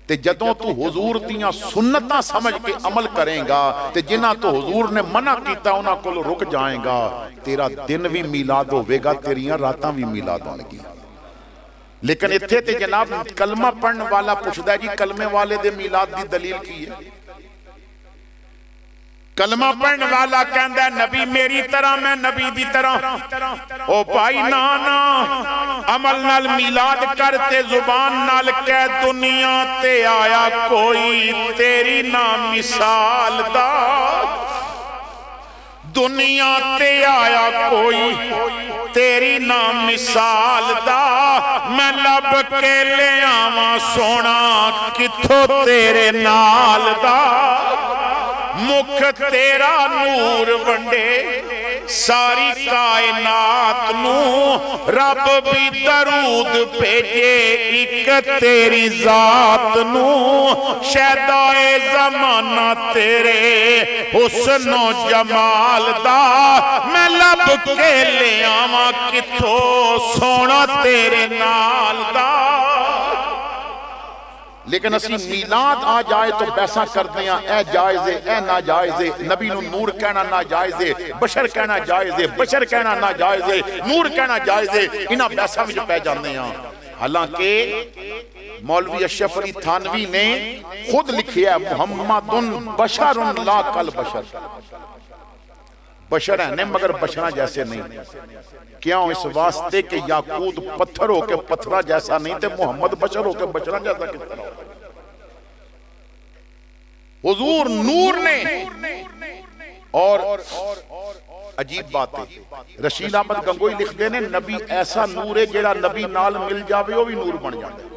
تے جدوں تو حضور دیاں سنتاں سمجھ کے عمل کریں گا تے جنہاں تو حضور نے منع کیتا انہاں کو رک جائیں گا، تیرا دن بھی میلاد ہوئے گا، تیریاں راتاں بھی میلاد ہونے گی۔ لیکن اتھے تے جناب کلمہ پڑھنے والا پوچھدا ہے جی کلمے والے دے میلاد دی دلیل کی ہے؟ کلمہ پڑھنے والا کہندا ہے نبی میری طرح میں نبی دی طرح۔ او بھائی نانا عمل نال میلاد کرتے زبان نال کہہ دنیا تے آیا کوئی تیری نا مثال دا، دنیا تے آیا کوئی تیری نا مثال دا، میں لب کے لے آواں سونا کتھو تیرے نال دا، مکھ تیرا نور ونڈے ساری کائنات نو، رب بھی درود بھیجے ایک تیری ذات نو، شہدائے زمانہ تیرے حسن و جمال دا، میں لب کے لے آواں کتھو سونا تیرے نال دا۔ لیکن اسی میلاد آ جائے تو بیسا کر دیاں اے جائز ہے اے ناجائز ہے، نبی نو نور کہنا ناجائز ہے، بشر کہنا جائز ہے، بشر کہنا ناجائز ہے، نور کہنا جائز ہے، انہاں بیسا وچ پہ جاندے ہیں۔ حالانکہ مولوی اشرف علی تھانوی نے خود لکھیا ہے محمد بشر لا کل بشر، بشر ہیں مگر بشرہ جیسے نہیں۔ کیوں؟ اس واسطے کہ یاقوت پتھر ہو کے پتھرہ جیسا نہیں تے محمد بشر ہو کے بشرہ جیسا کس طرح ہو؟ حضور نور نے، اور عجیب بات ہے رشید احمد گنگوئی لکھ دے نے نبی ایسا نور ہے جیڑا نبی نال مل جاوے وہ بھی نور بن جاتا ہے۔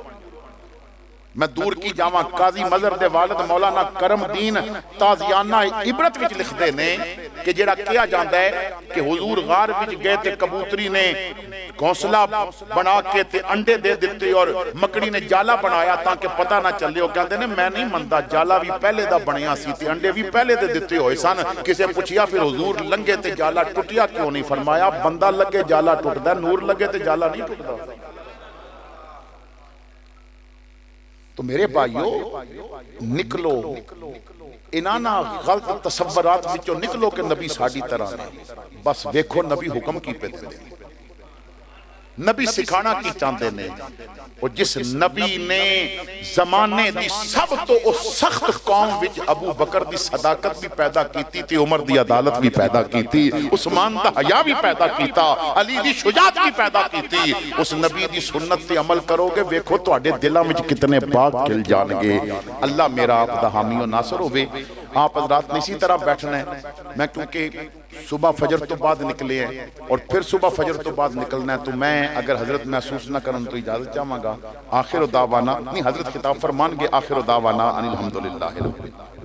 میں دور کی جاواں قاضی مظہر دے والد مولانا کرم دین تازیانہ عبرت وچ لکھ دے نے کہ جیڑا کیا جاندا ہے کہ حضور غار وچ گئے تے کبوتری نے گھونسلہ بنا کے تے انڈے دے دیتے اور مکڑی نے جالا بنایا تاکہ پتہ نہ چلے، وہ کہتے ہیں میں نہیں مندا، جالا بھی پہلے دا بنیا سی تے انڈے بھی پہلے دے دیتے ہوئے سن۔ کسے پوچھیا پھر حضور لنگے تے جالا ٹوٹیا کیوں نہیں؟ فرمایا بندہ لگے جالا ٹوٹدا، نور لگے تے جالا نہیں ٹوٹدا۔ تو میرے بھائیو نکلو انانا غلط تصورات وچوں نکلو کہ نبی ساڑی طرح نہیں، بس ویکھو نبی حکم کی پہ دے، نبی سکھانا کی چاندے نے۔ اور جس نبی نے زمانے دی سب تو اس سخت قوم وچ ابو بکر دی صداقت بھی پیدا کیتی تھی، عمر دی عدالت بھی پیدا کیتی، عثمان دا حیا بھی پیدا کیتا، علی دی شجاعت بھی پیدا کیتی، اس نبی دی سنت تے عمل کرو گے ویکھو تواڈے دلاں وچ کتنے باغ کھل جان گے۔ اللہ میرا آپ دا حامی و ناصر ہوئے۔ آپ حضرات نے اسی طرح بیٹھنا ہے، میں کیونکہ صبح فجر تو بعد نکلے ہیں اور پھر صبح فجر تو بعد نکلنا ہے، تو میں اگر حضرت محسوس نہ کرن تو اجازت چاہوں گا۔ آخر دعوانا نہیں، حضرت خطاب فرمان گے آخر دعوانا ان الحمدللہ رب العالمین۔